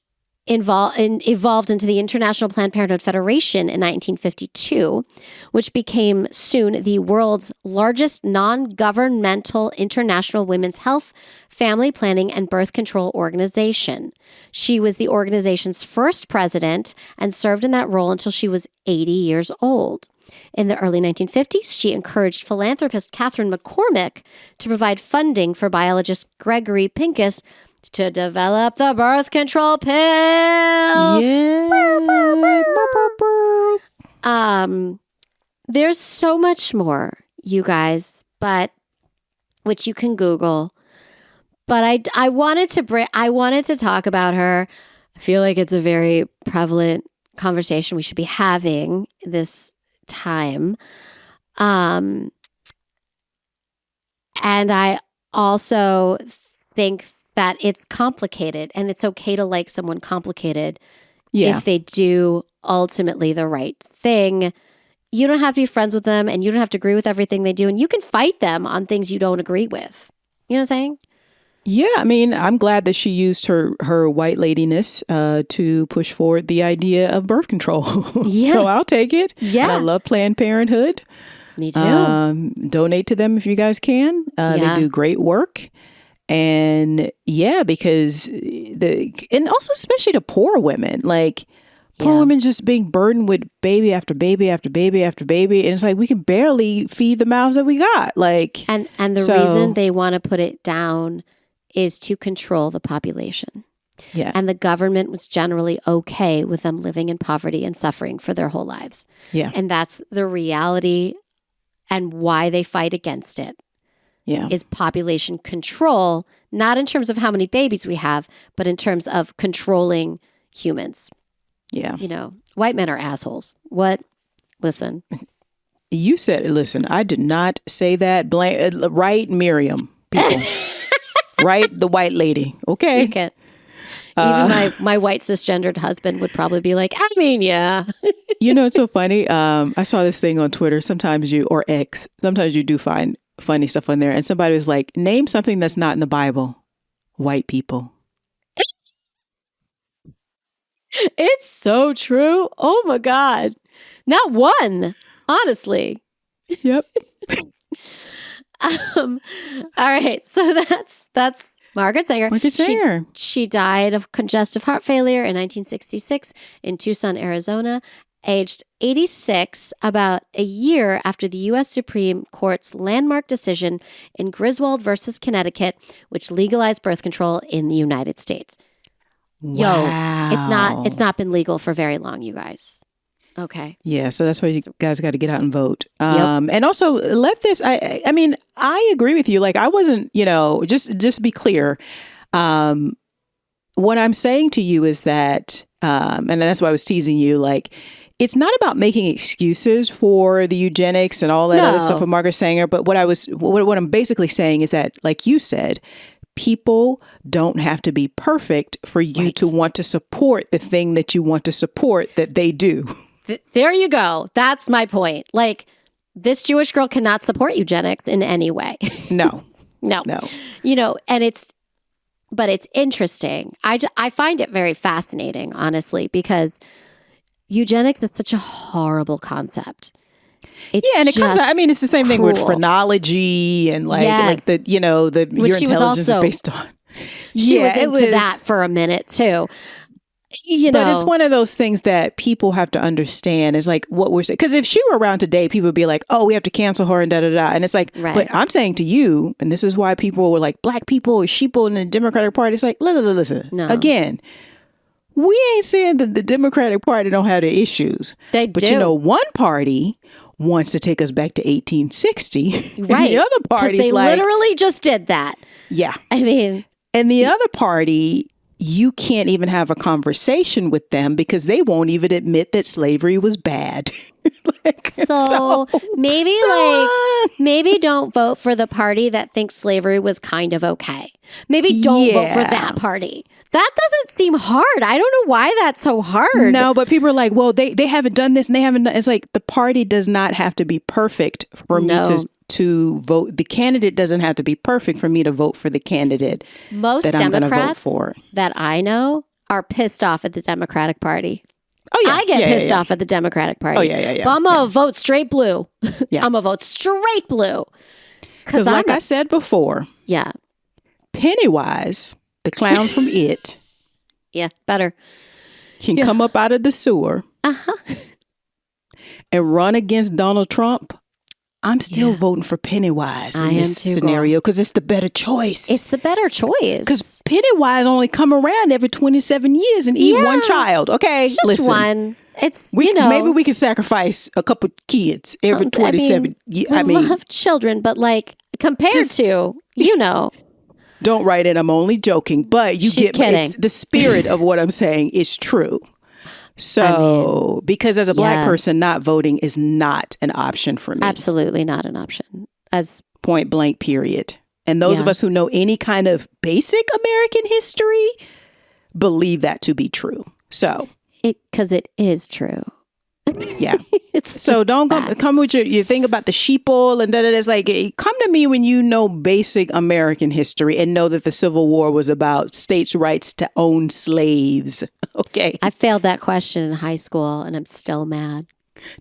Speaker 2: evolved into the International Planned Parenthood Federation in 1952, which became soon the world's largest non-governmental international women's health, family planning, and birth control organization. She was the organization's first president and served in that role until she was 80 years old. In the early 1950s, she encouraged philanthropist Catherine McCormick to provide funding for biologist Gregory Pincus to develop the birth control pill.
Speaker 1: Yeah.
Speaker 2: There's so much more, you guys, but which you can Google. But I wanted to talk about her. I feel like it's a very prevalent conversation we should be having this time. And I also think that it's complicated, and it's okay to like someone complicated if they do ultimately the right thing you don't have to be friends with them and you don't have to agree with everything they do. And you can fight them on things you don't agree with. You know what I'm saying?
Speaker 1: Yeah, I mean, I'm glad that she used her white ladiness to push forward the idea of birth control.
Speaker 2: Yeah.
Speaker 1: So I'll take it.
Speaker 2: Yeah.
Speaker 1: And I love Planned Parenthood.
Speaker 2: Me too.
Speaker 1: Donate to them if you guys can. They do great work. And yeah, because and also especially the poor women, like poor women just being burdened with baby after baby after baby after baby. And it's like, we can barely feed the mouths that we got. Like,
Speaker 2: and the reason they want to put it down is to control the population.
Speaker 1: Yeah.
Speaker 2: And the government was generally okay with them living in poverty and suffering for their whole lives.
Speaker 1: Yeah.
Speaker 2: And that's the reality and why they fight against it.
Speaker 1: Yeah.
Speaker 2: Is population control, not in terms of how many babies we have, but in terms of controlling humans.
Speaker 1: Yeah.
Speaker 2: You know, white men are assholes. What? Listen.
Speaker 1: You said, listen, I did not say that. Right, Miriam, people. Right, the white lady. Okay.
Speaker 2: You can't. Even my white cisgendered husband would probably be like, I mean, yeah.
Speaker 1: You know, it's so funny. I saw this thing on Twitter. Sometimes or X, sometimes you do find funny stuff on there. And somebody was like, name something that's not in the Bible. White people.
Speaker 2: It's so true. Oh my God. Not one, honestly.
Speaker 1: Yep.
Speaker 2: All right. So that's Margaret Sanger.
Speaker 1: Margaret Sanger.
Speaker 2: She died of congestive heart failure in 1966 in Tucson, Arizona, aged 86, about a year after the U.S. Supreme Court's landmark decision in Griswold versus Connecticut, which legalized birth control in the United States.
Speaker 1: Wow.
Speaker 2: Yo, it's not been legal for very long, you guys. Okay.
Speaker 1: Yeah, so that's why you guys got to get out and vote.
Speaker 2: Yep.
Speaker 1: And also let this, I mean, I agree with you. Like, I wasn't, just be clear. What I'm saying to you is that, and that's why I was teasing you, like, it's not about making excuses for the eugenics and all that other stuff with Margaret Sanger. But what I'm basically saying is that, like you said, people don't have to be perfect for you to want to support the thing that you want to support that they do.
Speaker 2: There you go. That's my point. Like, this Jewish girl cannot support eugenics in any way.
Speaker 1: No.
Speaker 2: No. And it's interesting. I find it very fascinating, honestly, because eugenics is such a horrible concept. And it comes out,
Speaker 1: it's the same thing with phrenology and like the your intelligence is based on.
Speaker 2: She was into that for a minute too.
Speaker 1: But it's one of those things that people have to understand is like what we're saying. Because if she were around today, people would be like, oh, we have to cancel her and da-da-da. And it's like, but I'm saying to you, and this is why people were like, black people or sheeple in the Democratic Party. It's like, listen. No. Again, we ain't saying that the Democratic Party don't have the issues.
Speaker 2: They do.
Speaker 1: But one party wants to take us back to 1860.
Speaker 2: Right.
Speaker 1: And the other party's
Speaker 2: they literally just did that.
Speaker 1: Yeah.
Speaker 2: I mean.
Speaker 1: And the other party, you can't even have a conversation with them because they won't even admit that slavery was bad.
Speaker 2: So maybe don't vote for the party that thinks slavery was kind of okay. Maybe don't vote for that party. That doesn't seem hard. I don't know why that's so hard.
Speaker 1: No, but people are like, well, they haven't done this and they haven't done. It's like the party does not have to be perfect for me to vote. The candidate doesn't have to be perfect for me to vote for the candidate
Speaker 2: Most
Speaker 1: that I'm going to vote
Speaker 2: Democrats
Speaker 1: for.
Speaker 2: That I know are pissed off at the Democratic Party.
Speaker 1: Oh, yeah.
Speaker 2: I get pissed off at the Democratic Party.
Speaker 1: Oh, yeah.
Speaker 2: But I'm going to vote straight blue. Yeah. I'm going to vote straight blue.
Speaker 1: Because like I said before, Pennywise, the clown from It,
Speaker 2: better,
Speaker 1: can come up out of the sewer and run against Donald Trump. I'm still voting for Pennywise in this scenario because it's the better choice.
Speaker 2: It's the better choice.
Speaker 1: Because Pennywise only come around every 27 years and eat one child. Okay,
Speaker 2: it's just one. It's
Speaker 1: maybe we can sacrifice a couple kids every 27 years.
Speaker 2: We love children, but like compared to
Speaker 1: Don't write it. I'm only joking, but you get the spirit of what I'm saying is true. So, because as a black person, not voting is not an option for me.
Speaker 2: Absolutely not an option. As
Speaker 1: point blank, period. And those of us who know any kind of basic American history believe that to be true. So,
Speaker 2: because it is true.
Speaker 1: Yeah.
Speaker 2: It's
Speaker 1: So
Speaker 2: just
Speaker 1: don't
Speaker 2: facts.
Speaker 1: come with your thing about the sheeple and it's like, come to me when you know basic American history and know that the Civil War was about states' rights to own slaves. Okay.
Speaker 2: I failed that question in high school and I'm still mad.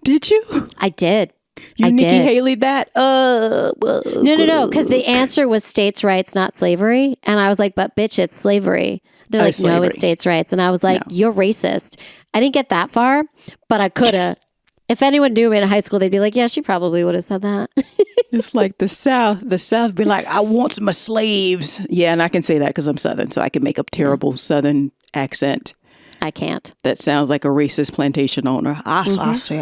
Speaker 1: Did you?
Speaker 2: I did.
Speaker 1: You Nikki
Speaker 2: did.
Speaker 1: Haley that?
Speaker 2: No, because the answer was states' rights, not slavery. And I was like, but bitch, it's slavery. They're like, no, it's states' rights. And I was like, you're racist. I didn't get that far, but I could have. If anyone knew me in high school, they'd be like, yeah, she probably would have said that.
Speaker 1: It's like the South. The South be like, I want some slaves. Yeah, and I can say that because I'm Southern, so I can make a terrible Southern accent.
Speaker 2: I can't.
Speaker 1: That sounds like a racist plantation owner. I say,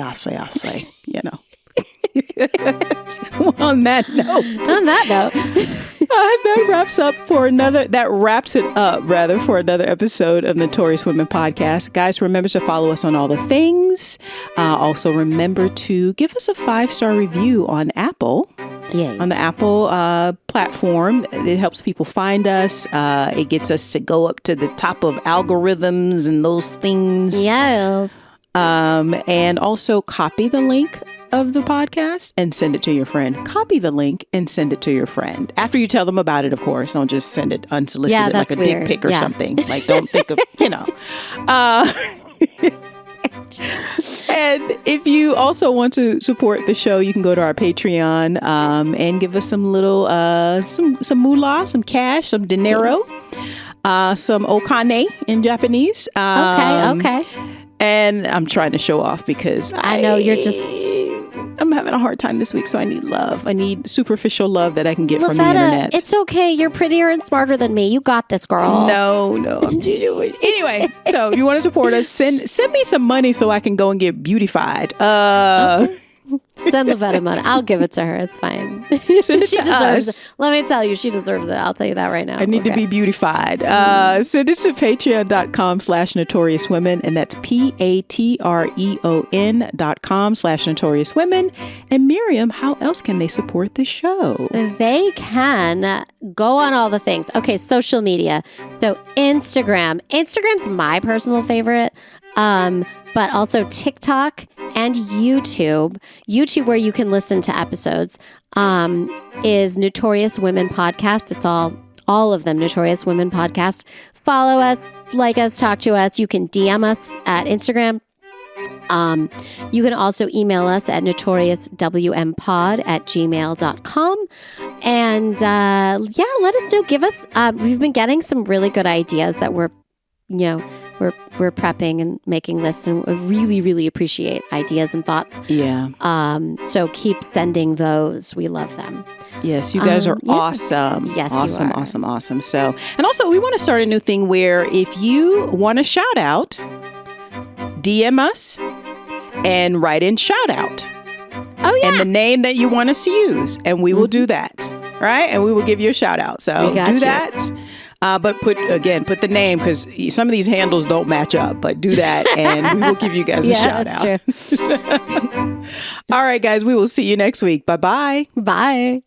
Speaker 1: you know. On that note. That wraps it up for another episode of Notorious Women Podcast. Guys, remember to follow us on all the things. Also remember to give us a 5-star review on Apple.
Speaker 2: Yes.
Speaker 1: On the Apple platform. It helps people find us. It gets us to go up to the top of algorithms and those things.
Speaker 2: Yes.
Speaker 1: And also copy the link of the podcast and send it to your friend. Copy the link and send it to your friend. After you tell them about it, of course. Don't just send it unsolicited like a dick pic or something. Like, don't think of, And if you also want to support the show, you can go to our Patreon and give us some little, some moolah, some cash, some dinero, some okane in Japanese.
Speaker 2: Okay.
Speaker 1: And I'm trying to show off because
Speaker 2: I know
Speaker 1: I'm having a hard time this week, so I need love. I need superficial love that I can get from the
Speaker 2: Lavetta,
Speaker 1: internet.
Speaker 2: it's okay. You're prettier and smarter than me. You got this, girl.
Speaker 1: No, I'm doing. Anyway, so if you want to support us, send me some money so I can go and get beautified.
Speaker 2: Send Lavetta money. I'll give it to her. It's fine.
Speaker 1: Send it
Speaker 2: she
Speaker 1: to
Speaker 2: deserves
Speaker 1: us.
Speaker 2: it. Let me tell you, she deserves it. I'll tell you that right now.
Speaker 1: I need to be beautified. Send it to patreon.com/notoriouswomen, and that's patreon.com/notoriouswomen. And Miriam, how else can they support the show?
Speaker 2: They can go on all the things. Okay, social media. So Instagram. Instagram's my personal favorite. But also TikTok and YouTube. YouTube, where you can listen to episodes, is Notorious Women Podcast. It's all of them, Notorious Women Podcast. Follow us, like us, talk to us. You can DM us at Instagram. You can also email us at notoriouswmpod@gmail.com. And let us know. Give us, we've been getting some really good ideas that we're prepping and making lists, and we really, really appreciate ideas and thoughts.
Speaker 1: Yeah.
Speaker 2: So keep sending those. We love them.
Speaker 1: Yes, you guys are awesome.
Speaker 2: Yes,
Speaker 1: awesome,
Speaker 2: you are.
Speaker 1: awesome. So, and also we want to start a new thing where if you want a shout out, DM us and write in shout out.
Speaker 2: Oh, yeah.
Speaker 1: And the name that you want us to use, and we will do that. Right? And we will give you a shout out. So do that. But put the name, because some of these handles don't match up. But do that, and we will give you guys a shout out.
Speaker 2: True.
Speaker 1: All right, guys, we will see you next week. Bye-bye.
Speaker 2: Bye.